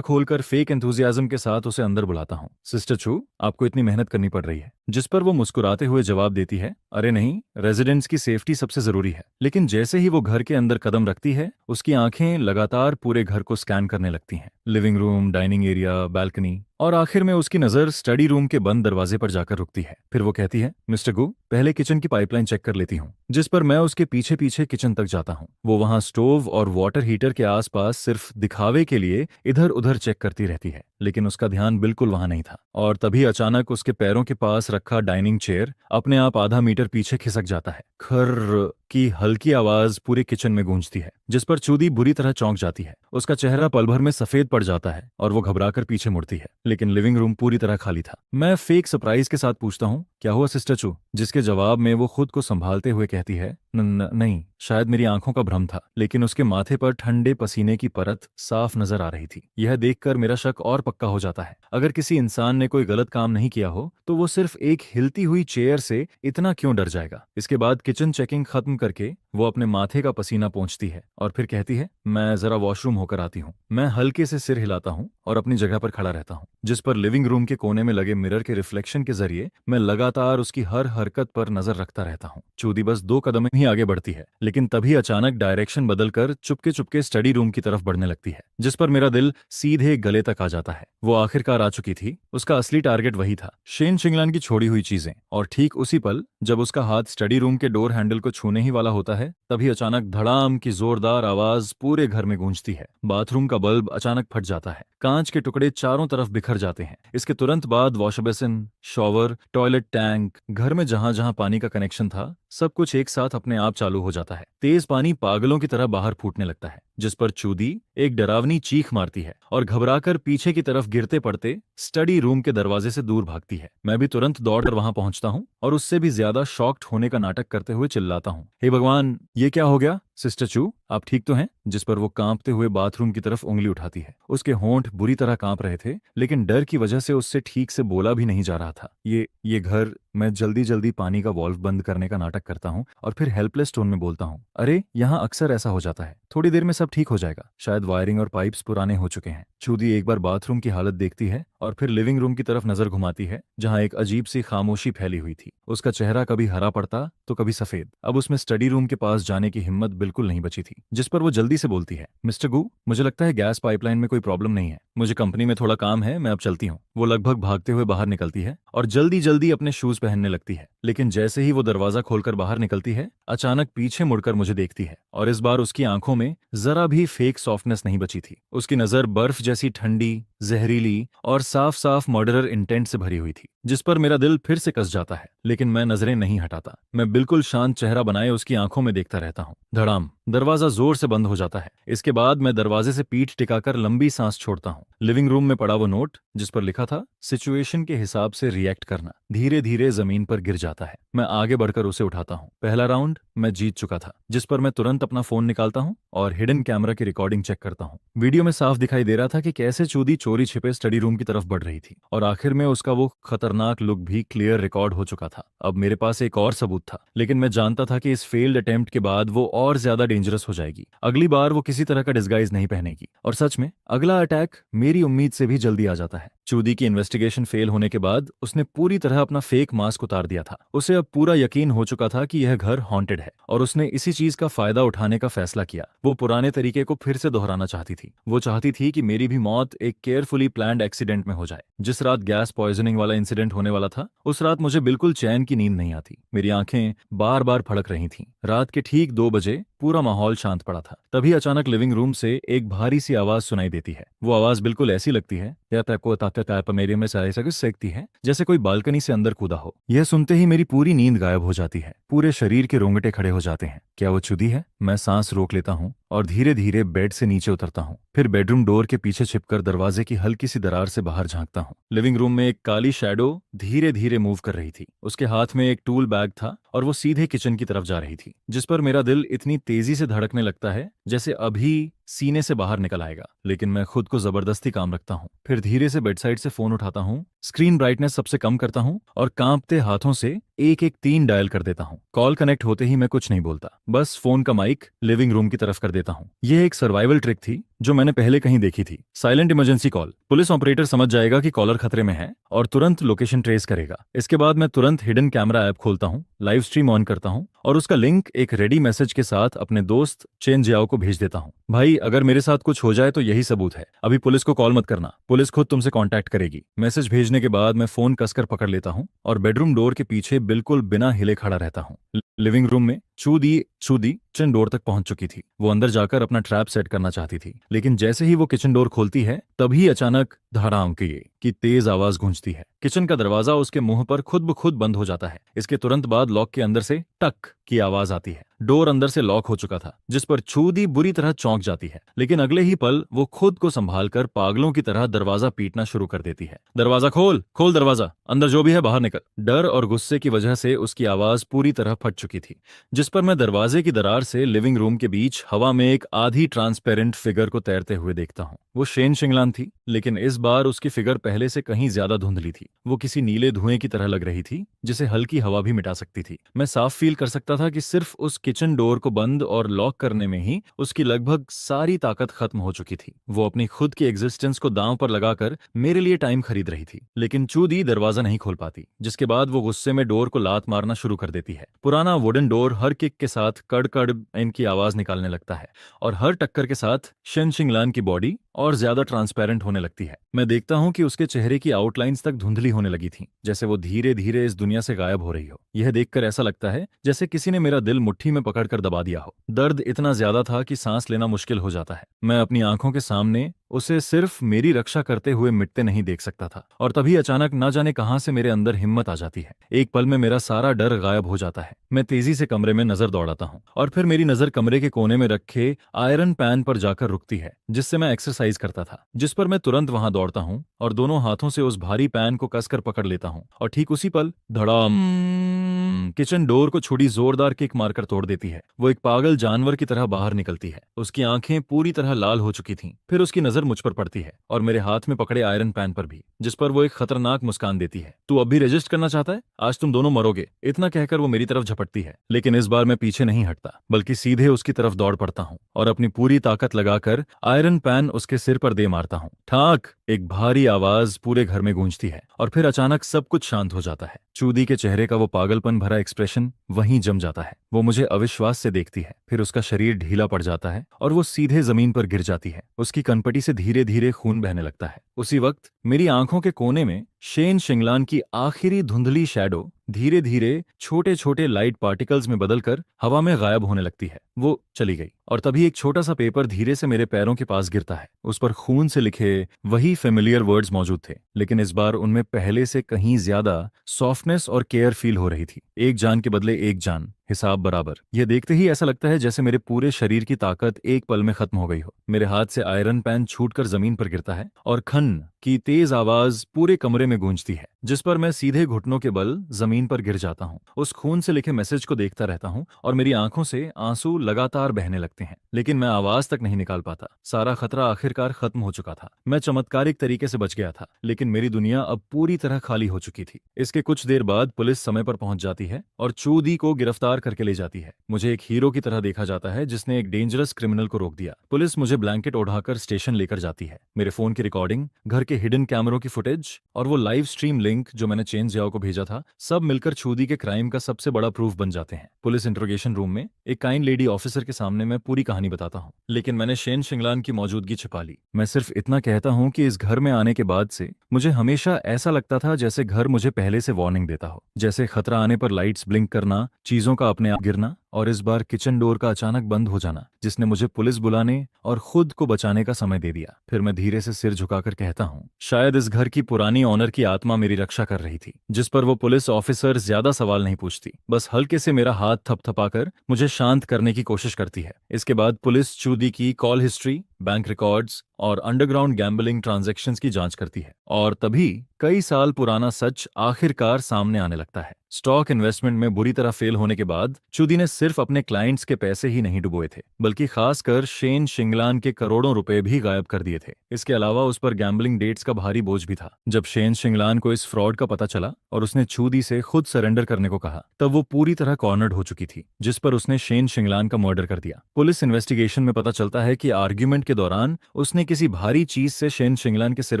खोलकर फेक एंथुजियाज्म के साथ उसे अंदर बुलाता हूँ। सिस्टर चू, आपको इतनी मेहनत करनी पड़ रही है। जिस पर वो मुस्कुराते हुए जवाब देती है, अरे नहीं, रेजिडेंट्स की सेफ्टी सबसे जरूरी है। लेकिन जैसे ही वो घर के अंदर कदम रखती है, उसकी आंखें लगातार पूरे घर को स्कैन करने लगती हैं। Living room, dining area, balcony, और आखिर में उसकी नजर स्टडी रूम के बंद दरवाजे पर जाकर रुकती है। फिर वो कहती है, मिस्टर गु, पहले किचन की पाइपलाइन चेक कर लेती हूँ। जिस पर मैं उसके पीछे पीछे किचन तक जाता हूँ। वो वहाँ स्टोव और वाटर हीटर के आसपास सिर्फ दिखावे के लिए इधर उधर चेक करती रहती है, लेकिन उसका ध्यान बिल्कुल वहां नहीं था। और तभी अचानक उसके पैरों के पास रखा डाइनिंग चेयर अपने आप आधा मीटर पीछे खिसक जाता है। खर्र की हल्की आवाज पूरे किचन में गूंजती है, जिस पर चूदी बुरी तरह चौंक जाती है। उसका चेहरा पल भर में सफेद पड़ जाता है और वो घबराकर पीछे मुड़ती है, लेकिन लिविंग रूम पूरी तरह खाली था। मैं फेक सरप्राइज के साथ पूछता हूँ, क्या हुआ सिस्टर चू? जिसके जवाब में वो खुद को संभालते हुए कहती है, नहीं, शायद मेरी आंखों का भ्रम था। लेकिन उसके माथे पर ठंडे पसीने की परत साफ नजर आ रही थी। यह देखकर मेरा शक और पक्का हो जाता है। अगर किसी इंसान ने कोई गलत काम नहीं किया हो तो वो सिर्फ एक हिलती हुई चेयर से इतना क्यों डर जाएगा? इसके बाद किचन चेकिंग खत्म करके वो अपने माथे का पसीना पोंछती है और फिर कहती है, मैं जरा वॉशरूम होकर आती हूँ। मैं हल्के से सिर हिलाता हूँ और अपनी जगह पर खड़ा रहता हूँ, जिस पर लिविंग रूम के कोने में लगे मिरर के रिफ्लेक्शन के जरिए मैं लगातार उसकी हर हरकत पर नजर रखता रहता हूँ। चूदी बस 2 कदम ही आगे बढ़ती है, लेकिन तभी अचानक डायरेक्शन बदलकर चुपके चुपके स्टडी रूम की तरफ बढ़ने लगती है, जिस पर मेरा दिल सीधे गले तक आ जाता है। वो आखिरकार आ चुकी थी। उसका असली टारगेट वही था, शेन शिंगलान की छोड़ी हुई चीजें। और ठीक उसी पल जब उसका हाथ स्टडी रूम के डोर हैंडल को छूने ही वाला होता है, तभी अचानक धड़ाम की जोरदार आवाज पूरे घर में गूंजती है। बाथरूम का बल्ब अचानक फट जाता है, कांच के टुकड़े चारों तरफ बिखर जाते हैं। इसके तुरंत बाद wash basin, shower, toilet tank, घर में जहां जहां पानी का कनेक्शन था, सब कुछ एक साथ अपने आप चालू हो जाता है। तेज पानी पागलों की तरह बाहर फूटने लगता है, जिस पर चूदी एक डरावनी चीख मारती है और घबराकर पीछे की तरफ गिरते पड़ते स्टडी रूम के दरवाजे से दूर भागती है। मैं भी तुरंत दौड़कर वहां पहुंचता हूं और उससे भी ज्यादा शॉक्ड होने का नाटक करते हुए चिल्लाता हूं, हे भगवान, ये क्या हो गया? सिस्टर चू, आप ठीक तो हैं? जिस पर वो कांपते हुए बाथरूम की तरफ उंगली उठाती है। उसके होंठ बुरी तरह कांप रहे थे, लेकिन डर की वजह से उससे ठीक से बोला भी नहीं जा रहा था। ये घर। मैं जल्दी जल्दी पानी का वॉल्व बंद करने का नाटक करता हूँ और फिर हेल्पलेस टोन में बोलता हूँ, अरे यहाँ अक्सर ऐसा हो जाता है, थोड़ी देर में सब ठीक हो जाएगा। शायद वायरिंग और पाइप्स पुराने हो चुके हैं। चूदी एक बार बाथरूम की हालत देखती है और फिर लिविंग रूम की तरफ नजर घुमाती है, जहाँ एक अजीब सी खामोशी फैली हुई थी। उसका चेहरा कभी हरा पड़ता तो कभी सफेद। अब उसमें स्टडी रूम के पास जाने की हिम्मत बिल्कुल नहीं बची थी, जिस पर वो जल्दी से बोलती है, मिस्टर गू, मुझे लगता है गैस पाइपलाइन में कोई प्रॉब्लम नहीं है। मुझे कंपनी में थोड़ा काम है, मैं अब चलती हूँ। वो लगभग भागते हुए बाहर निकलती है और जल्दी जल्दी अपने शूज पहनने लगती है, लेकिन जैसे ही वो दरवाजा खोलकर बाहर निकलती है, अचानक पीछे मुड़कर मुझे देखती है और इस बार उसकी आंखों में जरा भी फेक सॉफ्टनेस नहीं बची थी। उसकी नजर बर्फ जैसी ठंडी, जहरीली और साफ साफ मर्डरर इंटेंट से भरी हुई थी, जिस पर मेरा दिल फिर से कस जाता है। लेकिन मैं नजरें नहीं हटाता। मैं बिल्कुल शांत चेहरा बनाए उसकी आंखों में देखता रहता हूँ। धड़ाम, दरवाजा जोर से बंद हो जाता है। इसके बाद मैं दरवाजे से पीठ टिकाकर लंबी सांस छोड़ता हूँ। लिविंग रूम में पड़ा वो नोट, जिस पर लिखा था सिचुएशन के हिसाब से रिएक्ट करना, धीरे धीरे जमीन पर गिर जाता है। मैं आगे बढ़कर उसे उठाता हूँ। पहला राउंड मैं जीत चुका था, जिस पर मैं तुरंत अपना फोन निकालता हूँ और हिडन कैमरा की रिकॉर्डिंग चेक करता हूँ। वीडियो में साफ दिखाई दे रहा था कि कैसे चूदी चोरी छिपे स्टडी रूम की तरफ बढ़ रही थी और आखिर में उसका वो खतरनाक लुक भी क्लियर रिकॉर्ड हो चुका था। अब मेरे पास एक और सबूत था, लेकिन मैं जानता था कि इस फेल्ड अटेम्प्ट के बाद वो और ज्यादा डेंजरस हो जाएगी। अगली बार वो किसी तरह का डिस्गाइज नहीं पहनेगी और सच में अगला अटैक मेरी उम्मीद से भी जल्दी आ जाता है। चूदी की इन्वेस्टिगेशन फेल होने के बाद उसने पूरी तरह अपना फेक मास्क उतार दिया था। उसे अब पूरा यकीन हो चुका था कि यह घर हॉन्टेड है और उसने इसी चीज का फायदा उठाने का फैसला किया। वो पुराने तरीके को फिर से दोहराना चाहती थी। वो चाहती थी कि मेरी भी मौत एक केयरफुली प्लान्ड एक्सीडेंट में हो जाए। जिस रात गैस पॉइजनिंग वाला इंसिडेंट होने वाला था, उस रात मुझे बिल्कुल चैन की नींद नहीं आती। मेरी आंखें बार बार फड़क रही थीं। रात के ठीक 2 बजे पूरा माहौल शांत पड़ा था। तभी अचानक लिविंग रूम से एक भारी सी आवाज सुनाई देती है। वो आवाज बिल्कुल ऐसी लगती है या मेरे में सेकती है, जैसे कोई बालकनी से अंदर कूदा हो। यह सुनते ही मेरी पूरी नींद गायब हो जाती है। पूरे शरीर के रोंगटे खड़े हो जाते हैं। क्या वो चूदी है? मैं सांस रोक लेता हूँ और धीरे धीरे बेड से नीचे उतरता हूँ। फिर बेडरूम डोर के पीछे छिपकर दरवाजे की हल्की सी दरार से बाहर झांकता हूँ। लिविंग रूम में एक काली शैडो धीरे धीरे मूव कर रही थी। उसके हाथ में एक टूल बैग था और वो सीधे किचन की तरफ जा रही थी, जिस पर मेरा दिल इतनी तेजी से धड़कने लगता है जैसे अभी सीने से बाहर निकल आएगा। लेकिन मैं खुद को जबरदस्ती काम रखता हूँ। फिर धीरे से बेडसाइड से फोन उठाता हूँ, स्क्रीन ब्राइटनेस सबसे कम करता हूँ और कांपते हाथों से 113 डायल कर देता हूँ। कॉल कनेक्ट होते ही मैं कुछ नहीं बोलता, बस फोन का माइक लिविंग रूम की तरफ कर देता हूँ। यह एक सर्वाइवल ट्रिक थी, जो मैंने पहले कहीं देखी थी। Silent emergency call. Police operator समझ जाएगा कि कॉलर खतरे में है और तुरंत लोकेशन ट्रेस करेगा। इसके बाद मैं तुरंत हिडन कैमरा ऐप खोलता हूँ, लाइव स्ट्रीम ऑन करता हूँ और उसका लिंक एक रेडी मैसेज के साथ अपने दोस्त चेन जियाओ को भेज देता हूँ। भाई, अगर मेरे साथ कुछ हो जाए तो यही सबूत है। अभी पुलिस को कॉल मत करना, पुलिस खुद तुमसे कांटेक्ट करेगी। मैसेज भेजने के बाद मैं फोन कसकर पकड़ लेता हूँ और बेडरूम डोर के पीछे बिल्कुल बिना हिले खड़ा रहता हूँ। लिविंग रूम में चूदी किचन डोर तक पहुंच चुकी थी। वो अंदर जाकर अपना ट्रैप सेट करना चाहती थी, लेकिन जैसे ही वो किचन डोर खोलती है तभी अचानक धड़ाम की तेज आवाज गूंजती है। किचन का दरवाजा उसके मुंह पर खुद ब खुद बंद हो जाता है। इसके तुरंत बाद लॉक के अंदर से टक की आवाज आती है। डोर अंदर से लॉक हो चुका था, जिस पर चूदी बुरी तरह चौंक जाती है, लेकिन अगले ही पल वो खुद को संभालकर पागलों की तरह दरवाजा पीटना शुरू कर देती है। दरवाजा खोल, खोल दरवाजा, अंदर जो भी है बाहर निकल। डर और गुस्से की वजह से उसकी आवाज पूरी तरह फट चुकी थी, जिस पर मैं दरवाजे की दरार से लिविंग रूम के बीच हवा में एक आधी ट्रांसपेरेंट फिगर को तैरते हुए देखता हूँ। वो शेन शिंगलान थी, लेकिन इस बार उसकी फिगर पहले से कहीं ज्यादा धुंधली थी। वो किसी नीले धुएं की तरह लग रही थी, जिसे हल्की हवा भी मिटा सकती थी। मैं साफ फील कर सकता था कि सिर्फ उस किचन डोर को बंद और लॉक करने में ही उसकी लगभग सारी ताकत खत्म हो चुकी थी। वो अपनी खुद की एग्जिस्टेंस को दांव पर लगाकर मेरे लिए टाइम खरीद रही थी, लेकिन चूदी दरवाजा नहीं खोल पाती। जिसके बाद वो गुस्से में डोर को लात मारना शुरू कर देती है। पुराना वुडन डोर हर किक के साथ कड़ कड़ इनकी आवाज निकालने लगता है और हर टक्कर के साथ शेन शिंगलान की बॉडी और ज्यादा ट्रांसपेरेंट होने लगती है। मैं देखता हूं कि उसके चेहरे की आउटलाइंस तक धुंधली होने लगी थी, जैसे वो धीरे धीरे इस दुनिया से गायब हो रही हो। यह देखकर ऐसा लगता है जैसे किसी ने मेरा दिल मुट्ठी में पकड़कर दबा दिया हो। दर्द इतना ज्यादा था कि सांस लेना मुश्किल हो जाता है। मैं अपनी आंखों के सामने उसे सिर्फ मेरी रक्षा करते हुए मिटते नहीं देख सकता था, और तभी अचानक ना जाने कहां से मेरे अंदर हिम्मत आ जाती है। एक पल में मेरा सारा डर गायब हो जाता है। मैं तेजी से कमरे में नजर दौड़ाता हूँ और फिर मेरी नजर कमरे के कोने में रखे आयरन पैन पर जाकर रुकती है, जिससे मैं एक्सरसाइज करता था। जिस पर मैं तुरंत वहां दौड़ता हूँ और दोनों हाथों से उस भारी पैन को कसकर पकड़ लेता हूँ, और ठीक उसी पल धड़ाम, किचन डोर को छुरी जोरदार किक मारकर तोड़ देती है। वो एक पागल जानवर की तरह बाहर निकलती है। उसकी आंखें पूरी तरह लाल हो चुकी थीं। फिर उसकी नजर मुझ पर पड़ती है और मेरे हाथ में पकड़े आयरन पैन पर भी, जिस पर वो एक खतरनाक मुस्कान देती है। तू अब भी रजिस्ट करना चाहता है? आज तुम दोनों मरोगे। इतना कहकर वो मेरी तरफ झपटती है, लेकिन इस बार मैं पीछे नहीं हटता, बल्कि सीधे उसकी तरफ दौड़ पड़ता हूँ और अपनी पूरी ताकत लगाकर आयरन पैन उसके सिर पर दे मारता हूँ। ठाक एक भारी आवाज पूरे घर में गूंजती है और फिर अचानक सब कुछ शांत हो जाता है। चूदी के चेहरे का वो पागलपन भरा एक्सप्रेशन वहीं जम जाता है। वो मुझे अविश्वास से देखती है, फिर उसका शरीर ढीला पड़ जाता है और वो सीधे जमीन पर गिर जाती है। उसकी कनपटी से धीरे धीरे खून बहने लगता है। उसी वक्त मेरी आंखों के कोने में शेन शिंगलान की आखिरी धुंधली शैडो धीरे धीरे छोटे छोटे लाइट पार्टिकल्स में बदलकर हवा में गायब होने लगती है। वो चली गई और तभी एक छोटा सा पेपर धीरे से मेरे पैरों के पास गिरता है। उस पर खून से लिखे वही फेमिलियर वर्ड्स मौजूद थे, लेकिन इस बार उनमें पहले से कहीं ज्यादा सॉफ्टनेस और केयर फील हो रही थी। एक जान के बदले एक जान, हिसाब बराबर। यह देखते ही ऐसा लगता है जैसे मेरे पूरे शरीर की ताकत एक पल में खत्म हो गई हो। मेरे हाथ से आयरन पैन छूटकर जमीन पर गिरता है और खन की तेज आवाज पूरे कमरे में गूंजती है, जिस पर मैं सीधे घुटनों के बल जमीन पर गिर जाता हूँ। उस खून से लिखे मैसेज को देखता रहता हूँ और मेरी आंखों से आंसू लगातार बहने लगते हैं, लेकिन मैं आवाज तक नहीं निकाल पाता। सारा खतरा आखिरकार खत्म हो चुका था। मैं चमत्कारिक तरीके से बच गया था, लेकिन मेरी दुनिया अब पूरी तरह खाली हो चुकी थी। इसके कुछ देर बाद पुलिस समय पर पहुंच जाती है और चूदी को गिरफ्तार करके ले जाती है। मुझे एक हीरो की तरह देखा जाता है जिसने एक डेंजरस क्रिमिनल को रोक दिया। पुलिस मुझे ब्लैंकेट ओढ़ाकर स्टेशन लेकर जाती है। मेरे फोन की रिकॉर्डिंग, घर के हिडन कैमरों की फुटेज और वो लाइव स्ट्रीम लिंक जो मैंने चेन जियाओ को भेजा था, सब मिलकर चूदी के क्राइम का सबसे बड़ा प्रूफ बन जाते हैं। पुलिस इंट्रोगेशन रूम में एक काइंड लेडी ऑफिसर के सामने मैं पूरी कहानी बताता हूँ, लेकिन मैंने शेन शिंगलान की मौजूदगी छिपा ली। मैं सिर्फ इतना कहता हूँ कि इस घर में आने के बाद से मुझे हमेशा ऐसा लगता था जैसे घर मुझे पहले से वार्निंग देता हो, जैसे खतरा आने पर लाइट्स ब्लिंक करना, चीजों का अपने आप गिरना और इस बार किचन डोर का अचानक बंद हो जाना, जिसने मुझे पुलिस बुलाने और खुद को बचाने का समय दे दिया। फिर मैं धीरे से सिर झुकाकर कहता हूँ, शायद इस घर की पुरानी ऑनर की आत्मा मेरी रक्षा कर रही थी, जिस पर वो पुलिस ऑफिसर ज्यादा सवाल नहीं पूछती, बस हल्के से मेरा हाथ थपथपाकर मुझे शांत करने की कोशिश करती है। इसके बाद पुलिस चूदी की कॉल हिस्ट्री, बैंक रिकॉर्ड्स और अंडरग्राउंड गैम्बलिंग ट्रांजैक्शंस की जांच करती है, और तभी कई साल पुराना सच आखिरकार सामने आने लगता है। स्टॉक इन्वेस्टमेंट में बुरी तरह फेल होने के बाद चूदी ने सिर्फ अपने क्लाइंट्स के पैसे ही नहीं डुबोए थे, बल्कि खासकर शेन शिंगलान के करोड़ों रुपए भी गायब कर दिए थे। इसके अलावा उस पर गैम्बलिंग डेट्स का भारी बोझ भी था। जब शेन शिंगलान को इस फ्रॉड का पता चला और उसने चूदी से खुद सरेंडर करने को कहा, तब वो पूरी तरह कॉर्नर्ड हो चुकी थी, जिस पर उसने शेन शिंगलान का मर्डर कर दिया। पुलिस इन्वेस्टिगेशन में पता चलता है कि आर्ग्यूमेंट के दौरान उसने किसी भारी चीज से शेन शिंगलान के सिर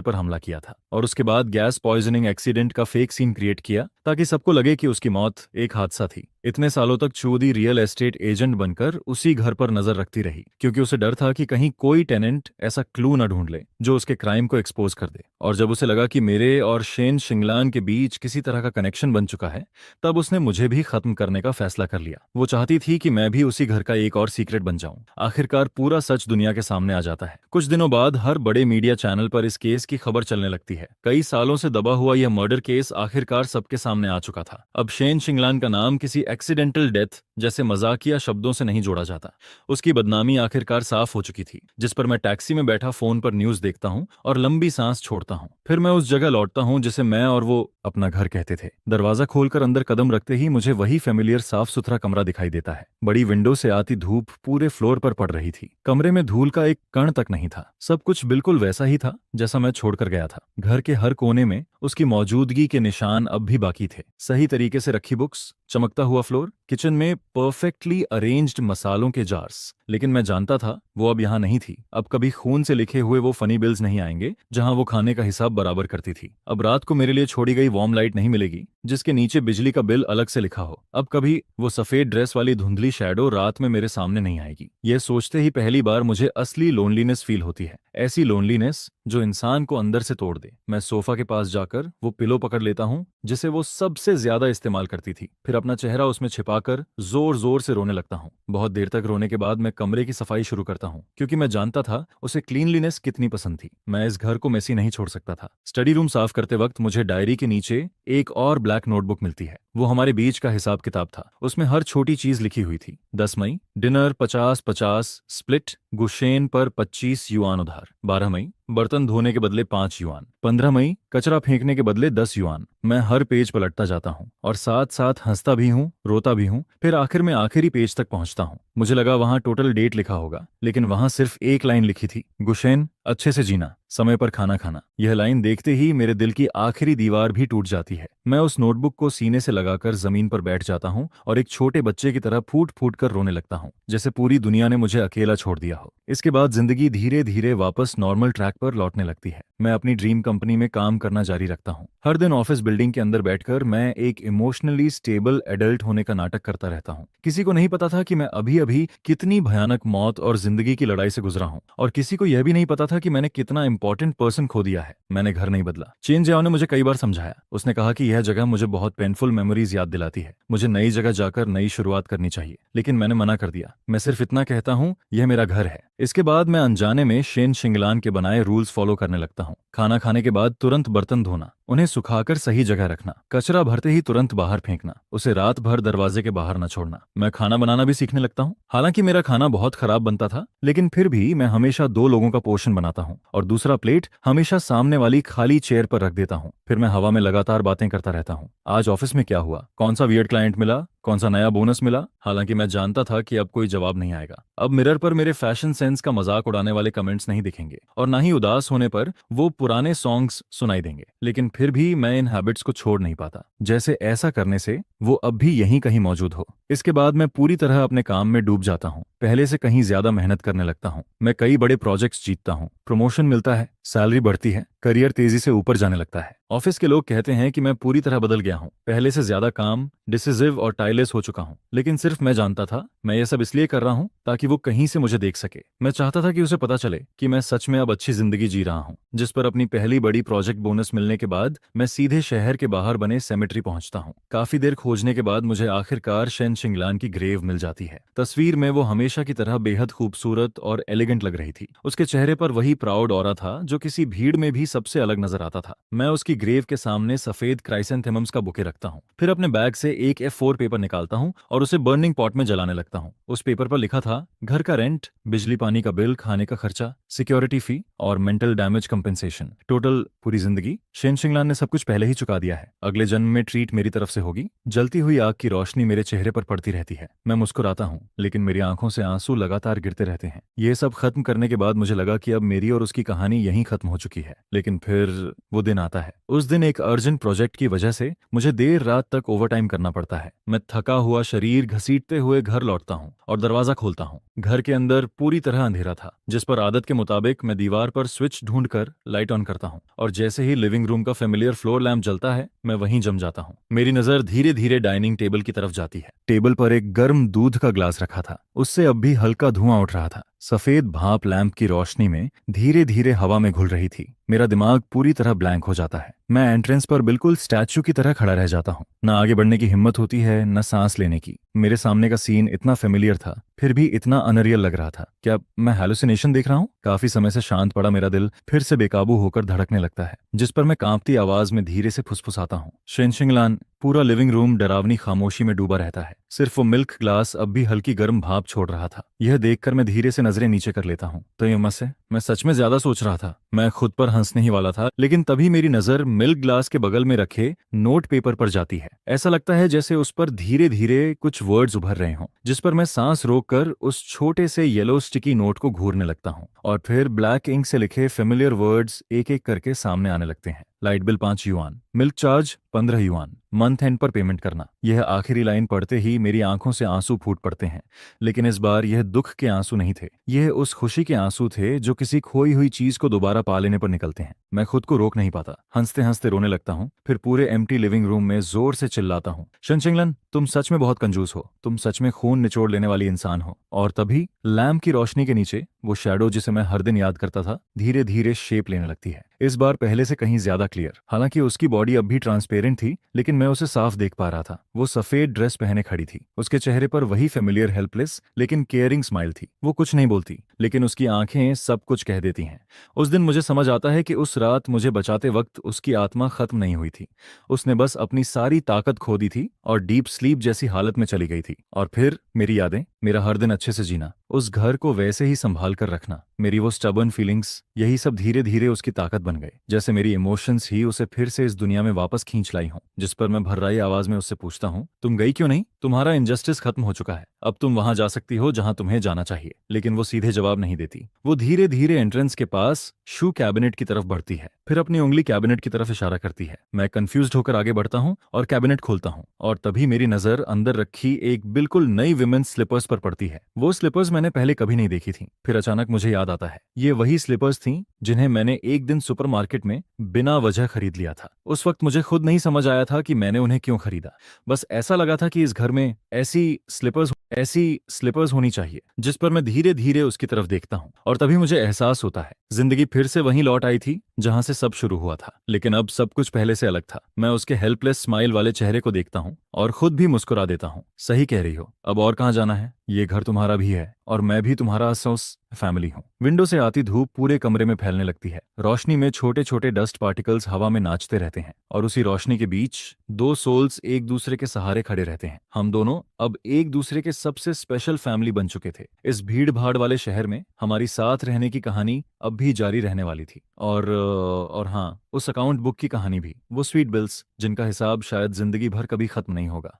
पर हमला किया था और उसके बाद गैस पॉइजनिंग एक्सीडेंट का फेक सीन क्रिएट किया ताकि सबको लगे कि उसकी मौत एक हादसा थी। इतने सालों तक चूदी रियल एस्टेट एजेंट बनकर उसी घर पर नजर रखती रही क्योंकि उसे डर था कि कहीं कोई टेनेंट ऐसा क्लू न ढूंढ ले जो उसके क्राइम को एक्सपोज कर दे। और जब उसे लगा कि मेरे और शेन शिंगलान के बीच किसी तरह का कनेक्शन बन चुका है, तब उसने मुझे भी खत्म करने का फैसला कर लिया। वो चाहती थी कि मैं भी उसी घर का एक और सीक्रेट बन जाऊं। आखिरकार पूरा सच दुनिया के सामने आ जाता है। कुछ दिनों बाद हर बड़े मीडिया चैनल पर इस केस की खबर चलने लगती है। कई सालों से दबा हुआ यह मर्डर केस आखिरकार सबके सामने आ चुका था। अब शेन शिंगलान का नाम किसी एक्सीडेंटल डेथ जैसे मजाकिया शब्दों से नहीं जोड़ा जाता। उसकी बदनामी आखिरकार साफ हो चुकी थी। जिस पर मैं टैक्सी में बैठा फोन पर न्यूज देखता हूँ और लंबी सांस छोड़ता हूँ। फिर मैं उस जगह लौटता हूँ जिसे मैं और वो अपना घर कहते थे। दरवाजा खोलकर अंदर कदम रखते ही मुझे वही फेमिलियर साफ सुथरा कमरा दिखाई देता है। बड़ी विंडो से आती धूप पूरे फ्लोर पर पड़ रही थी। कमरे में धूल का एक कण तक नहीं था। सब कुछ बिल्कुल वैसा ही था जैसा मैं छोड़कर गया था। घर के हर कोने में उसकी मौजूदगी के निशान अब भी बाकी थे। सही तरीके से रखी बुक्स, चमकता हुआ फ्लोर, किचन में परफेक्टली अरेंज्ड मसालों के जार्स। लेकिन मैं जानता था वो अब यहाँ नहीं थी। अब कभी खून से लिखे हुए वो फनी बिल्स नहीं आएंगे जहां वो खाने का हिसाब बराबर करती थी। अब रात को मेरे लिए छोड़ी गई वार्म लाइट नहीं मिलेगी जिसके नीचे बिजली का बिल अलग से लिखा हो। अब कभी वो सफेद ड्रेस वाली धुंधली शैडो रात में मेरे सामने नहीं आएगी। यह सोचते ही पहली बार मुझे असली लोनलीनेस फील होती है। ऐसी लोनलीनेस जो इंसान को अंदर से तोड़ दे। मैं सोफा के पास जाकर वो पिलो पकड़ लेता हूँ जिसे वो सबसे ज्यादा इस्तेमाल करती थी। फिर अपना चेहरा उसमें छिपाकर जोर जोर से रोने लगता हूँ। बहुत देर तक रोने के बाद मैं कमरे की सफाई शुरू करता हूँ क्योंकि मैं जानता था उसे क्लीनलीनेस कितनी पसंद थी। मैं इस घर को मेसी नहीं छोड़ सकता था। स्टडी रूम साफ करते वक्त मुझे डायरी के नीचे एक और ब्लैक नोटबुक मिलती है। वो हमारे बीच का हिसाब किताब था। उसमें हर छोटी चीज लिखी हुई थी। 10 मई डिनर 50-50 स्प्लिट, गुशेन पर 25 युआन उधार। 12 मई बर्तन धोने के बदले 5 युआन। 15 मई कचरा फेंकने के बदले 10 युआन। मैं हर पेज पलटता जाता हूँ और साथ साथ हंसता भी हूँ, रोता भी हूँ। फिर आखिर में आखिरी पेज तक पहुंचता हूँ। मुझे लगा वहां टोटल डेट लिखा होगा, लेकिन वहां सिर्फ एक लाइन लिखी थी, गुशेन अच्छे से जीना, समय पर खाना खाना। यह लाइन देखते ही मेरे दिल की आखिरी दीवार भी टूट जाती है। मैं उस नोटबुक को सीने से लगाकर जमीन पर बैठ जाता हूँ और एक छोटे बच्चे की तरह फूट फूट कर रोने लगता हूँ, जैसे पूरी दुनिया ने मुझे अकेला छोड़ दिया हो। इसके बाद जिंदगी धीरे धीरे वापस नॉर्मल ट्रैक पर लौटने लगती है। मैं अपनी ड्रीम कंपनी में काम करना जारी रखता हूँ। हर दिन ऑफिस बिल्डिंग के अंदर बैठकर मैं एक इमोशनली स्टेबल एडल्ट होने का नाटक करता रहता हूँ। किसी को नहीं पता था कि मैं अभी अभी कितनी भयानक मौत और जिंदगी की लड़ाई से गुजरा हूँ, और किसी को यह भी नहीं पता था कि मैंने कितना इंपॉर्टेंट पर्सन खो दिया है। मैंने घर नहीं बदला। चेन जियाओ ने मुझे कई बार समझाया। उसने कहा कि यह जगह मुझे बहुत पेनफुल मेमोरीज याद दिलाती है। मुझे नई जगह जाकर नई शुरुआत करनी चाहिए, लेकिन मैंने मना कर दिया। मैं सिर्फ इतना कहता हूँ, यह मेरा घर है। इसके बाद मैं अनजाने में शेन शिंगलान के बनाए रूल्स फॉलो करने लगता हूँ। खाना खाने के बाद तुरंत बर्तन धोना, उन्हें सुखाकर सही जगह रखना, कचरा भरते ही तुरंत बाहर फेंकना, उसे रात भर दरवाजे के बाहर न छोड़ना। मैं खाना बनाना भी सीखने लगता हूँ। हालांकि मेरा खाना बहुत खराब बनता था, लेकिन फिर भी मैं हमेशा 2 लोगों का पोर्शन बनाता हूँ और दूसरा प्लेट हमेशा सामने वाली खाली चेयर पर रख देता हूँ। फिर मैं हवा में लगातार बातें करता रहता हूँ। आज ऑफिस में क्या हुआ, कौन सा वियर्ड क्लाइंट मिला, कौन सा नया बोनस मिला। हालांकि मैं जानता था कि अब कोई जवाब नहीं आएगा। अब मिरर पर मेरे फैशन सेंस का मजाक उड़ाने वाले कमेंट्स नहीं दिखेंगे और ना ही उदास होने पर वो पुराने सॉन्ग्स सुनाई देंगे। लेकिन फिर भी मैं इन हैबिट्स को छोड़ नहीं पाता, जैसे ऐसा करने से वो अब भी यहीं कहीं मौजूद हो। इसके बाद मैं पूरी तरह अपने काम में डूब जाता हूँ। पहले से कहीं ज्यादा मेहनत करने लगता हूँ। मैं कई बड़े प्रोजेक्ट्स जीतता हूँ, प्रमोशन मिलता है, सैलरी बढ़ती है, करियर तेजी से ऊपर जाने लगता है। ऑफिस के लोग कहते हैं कि मैं पूरी तरह बदल गया हूँ, पहले से ज्यादा काम, डिसिसिव और टायरलेस हो चुका हूँ। लेकिन सिर्फ मैं जानता था मैं ये सब इसलिए कर रहा हूँ ताकि वो कहीं से मुझे देख सके। मैं चाहता था कि उसे पता चले कि मैं सच में अब अच्छी जिंदगी जी रहा हूँ। जिस पर अपनी पहली बड़ी प्रोजेक्ट बोनस मिलने के बाद मैं सीधे शहर के बाहर बने सेमेट्री पहुंचता हूँ। काफी देर खोजने के बाद मुझे आखिरकार शेन शिंगलान की ग्रेव मिल जाती है। तस्वीर में वो हमेशा की तरह बेहद खूबसूरत और एलिगेंट लग रही थी। उसके चेहरे पर वही प्राउड ऑरा था जो किसी भीड़ में भी सबसे अलग नजर आता था। मैं उसकी ग्रेव के सामने सफेद क्राइसेंथेमम्स का बुके रखता हूँ। फिर अपने बैग से एक A4 पेपर निकालता हूँ और उसे बर्निंग पॉट में जलाने लगता हूँ। उस पेपर पर लिखा था घर का रेंट, बिजली पानी का बिल, खाने का खर्चा, सिक्योरिटी फी और मेंटल डैमेज कंपेंसेशन, टोटल पूरी जिंदगी। शेन शिंगलान ने सब कुछ पहले ही चुका दिया है। अगले जन्म में ट्रीट मेरी तरफ से होगी। जलती हुई आग की रोशनी मेरे चेहरे पर पड़ती रहती है। मैं मुस्कुराता हूँ, लेकिन मेरी आंखों से आंसू लगातार गिरते रहते हैं। ये सब खत्म करने के बाद मुझे लगा कि अब मेरी और उसकी कहानी यहीं खत्म हो चुकी है। लेकिन फिर वो दिन आता है। उस दिन एक अर्जेंट प्रोजेक्ट की वजह से मुझे देर रात तक ओवरटाइम करना पड़ता है। मैं थका हुआ शरीर घसीटते हुए घर लौटता हूँ और दरवाजा खोलता हूँ। घर के अंदर पूरी तरह अंधेरा था, जिस पर आदत के मुताबिक मैं दीवार पर स्विच ढूंढकर लाइट ऑन करता हूँ, और जैसे ही लिविंग रूम का फेमिलियर फ्लोर लैंप जलता है, मैं वहीं जम जाता हूँ। मेरी नजर धीरे धीरे डाइनिंग टेबल की तरफ जाती है। टेबल पर एक गर्म दूध का ग्लास रखा था, उससे अब भी हल्का धुआं उठ रहा था। सफेद भाप लैंप की रोशनी में धीरे धीरे हवा में घुल रही थी। मेरा दिमाग पूरी तरह ब्लैंक हो जाता है। मैं एंट्रेंस पर बिल्कुल स्टैच्यू की तरह खड़ा रह जाता हूँ। न आगे बढ़ने की हिम्मत होती है, न सांस लेने की। मेरे सामने का सीन इतना फेमिलियर था, फिर भी इतना अनरियल लग रहा था। क्या मैं हैलुसिनेशन देख रहा हूँ? काफी समय से शांत पड़ा मेरा दिल फिर से बेकाबू होकर धड़कने लगता है, जिस पर मैं कांपती आवाज में धीरे से फुसफुसाता हूँ, शेन शिंगलान। पूरा लिविंग रूम डरावनी खामोशी में डूबा रहता है। सिर्फ वो मिल्क ग्लास अब भी हल्की गर्म भाप छोड़ रहा था। यह देखकर मैं धीरे से नजरें नीचे कर लेता हूँ। तो ये मस है, मैं सच में ज्यादा सोच रहा था। मैं खुद पर हंसने ही वाला था, लेकिन तभी मेरी नजर मिल्क ग्लास के बगल में रखे नोट पेपर पर जाती है। ऐसा लगता है जैसे उस पर धीरे धीरे कुछ वर्ड्स उभर रहे हों, जिस पर मैं सांस रोककर उस छोटे से येलो स्टिकी नोट को घूरने लगता हूँ, और फिर ब्लैक इंक से लिखे फेमिलियर वर्ड्स एक एक करके सामने आने लगते हैं। Light bill 5 yuan, milk charge 15 yuan, month and पर पेमेंट करना। यह आखिरी लाइन पढ़ते ही मेरी आंखों से आंसू फूट पड़ते हैं। लेकिन इस बार यह दुख के आंसू नहीं थे, यह उस खुशी के आंसू थे जो किसी खोई हुई चीज को दोबारा पा लेने पर निकलते हैं। मैं खुद को रोक नहीं पाता, हंसते हंसते रोने लगता हूँ। फिर पूरे एम्प्टी लिविंग रूम में जोर से चिल्लाता हूँ, शेन शिंगलान, तुम सच में बहुत कंजूस हो। तुम सच में खून निचोड़ लेने वाली इंसान हो। और तभी लैम्प की रोशनी के नीचे वो शैडो जिसे मैं हर दिन याद करता था, धीरे धीरे शेप लेने लगती है। इस बार पहले से कहीं ज्यादा क्लियर। हालांकि उसकी बॉडी अब भी ट्रांसपेरेंट थी, लेकिन मैं उसे साफ देख पा रहा था। वो सफेद ड्रेस पहने खड़ी थी। उसके चेहरे पर वही फेमिलियर हेल्पलेस लेकिन केयरिंग स्माइल थी। वो कुछ नहीं बोलती, लेकिन उसकी आंखें सब कुछ कह देती हैं। उस दिन मुझे समझ आता है कि उस रात मुझे बचाते वक्त उसकी आत्मा खत्म नहीं हुई थी। उसने बस अपनी सारी ताकत खो दी थी और डीप स्लीप जैसी हालत में चली गई थी। और फिर मेरी यादें, मेरा हर दिन अच्छे से जीना, उस घर को वैसे ही संभाल कर रखना, मेरी वो स्टबर्न फीलिंग्स, यही सब धीरे धीरे उसकी ताकत बन गए। जैसे मेरी इमोशंस ही उसे फिर से इस दुनिया में वापस खींच लाई हूं। जिस पर मैं भर्राई आवाज में उससे पूछता हूं, तुम गई क्यों नहीं? तुम्हारा इनजस्टिस खत्म हो चुका है। अब तुम वहां जा सकती हो जहां तुम्हें जाना चाहिए। लेकिन वो सीधे जवाब नहीं देती। वो धीरे धीरे एंट्रेंस के पास शू कैबिनेट की तरफ बढ़ती है, फिर अपनी उंगली कैबिनेट की तरफ इशारा करती है। मैं कंफ्यूज्ड होकर आगे बढ़ता हूं और कैबिनेट खोलता हूं, और तभी मेरी नजर अंदर रखी एक बिल्कुल नई विमेन्स स्लीपर्स पर पड़ती है। वो स्लीपर्स मैंने पहले कभी नहीं देखी थी। फिर अचानक मुझे याद आता है, ये वही स्लीपर्स थीं जिन्हें मैंने एक दिन सुपरमार्केट में बिना वजह खरीद लिया था। उस वक्त मुझे खुद नहीं समझ आया था कि मैंने उन्हें क्यों खरीदा। बस ऐसा लगा था कि इस घर में ऐसी स्लीपर्स होनी चाहिए। जिस पर मैं धीरे धीरे उसकी तरफ देखता हूँ, और तभी मुझे एहसास होता है जिंदगी फिर से वहीं लौट आई थी जहां से सब शुरू हुआ था। लेकिन अब सब कुछ पहले से अलग था। मैं उसके हेल्पलेस स्माइल वाले चेहरे को देखता हूँ और खुद भी मुस्कुरा देता हूँ। सही कह रही हो, अब और कहाँ जाना है? ये घर तुम्हारा भी है, और मैं भी तुम्हारा अफसोस फैमिली हूँ। विंडो से आती धूप पूरे कमरे में फैलने लगती है। रोशनी में छोटे छोटे डस्ट पार्टिकल्स हवा में नाचते रहते हैं, और उसी रोशनी के बीच दो सोल्स एक दूसरे के सहारे खड़े रहते हैं। हम दोनों अब एक दूसरे के सबसे स्पेशल फैमिली बन चुके थे। इस भीड़ भाड़ वाले शहर में हमारी साथ रहने की कहानी अब भी जारी रहने वाली थी। और हाँ, उस अकाउंट बुक की कहानी भी, वो स्वीट बिल्स जिनका हिसाब शायद जिंदगी भर कभी खत्म नहीं होगा।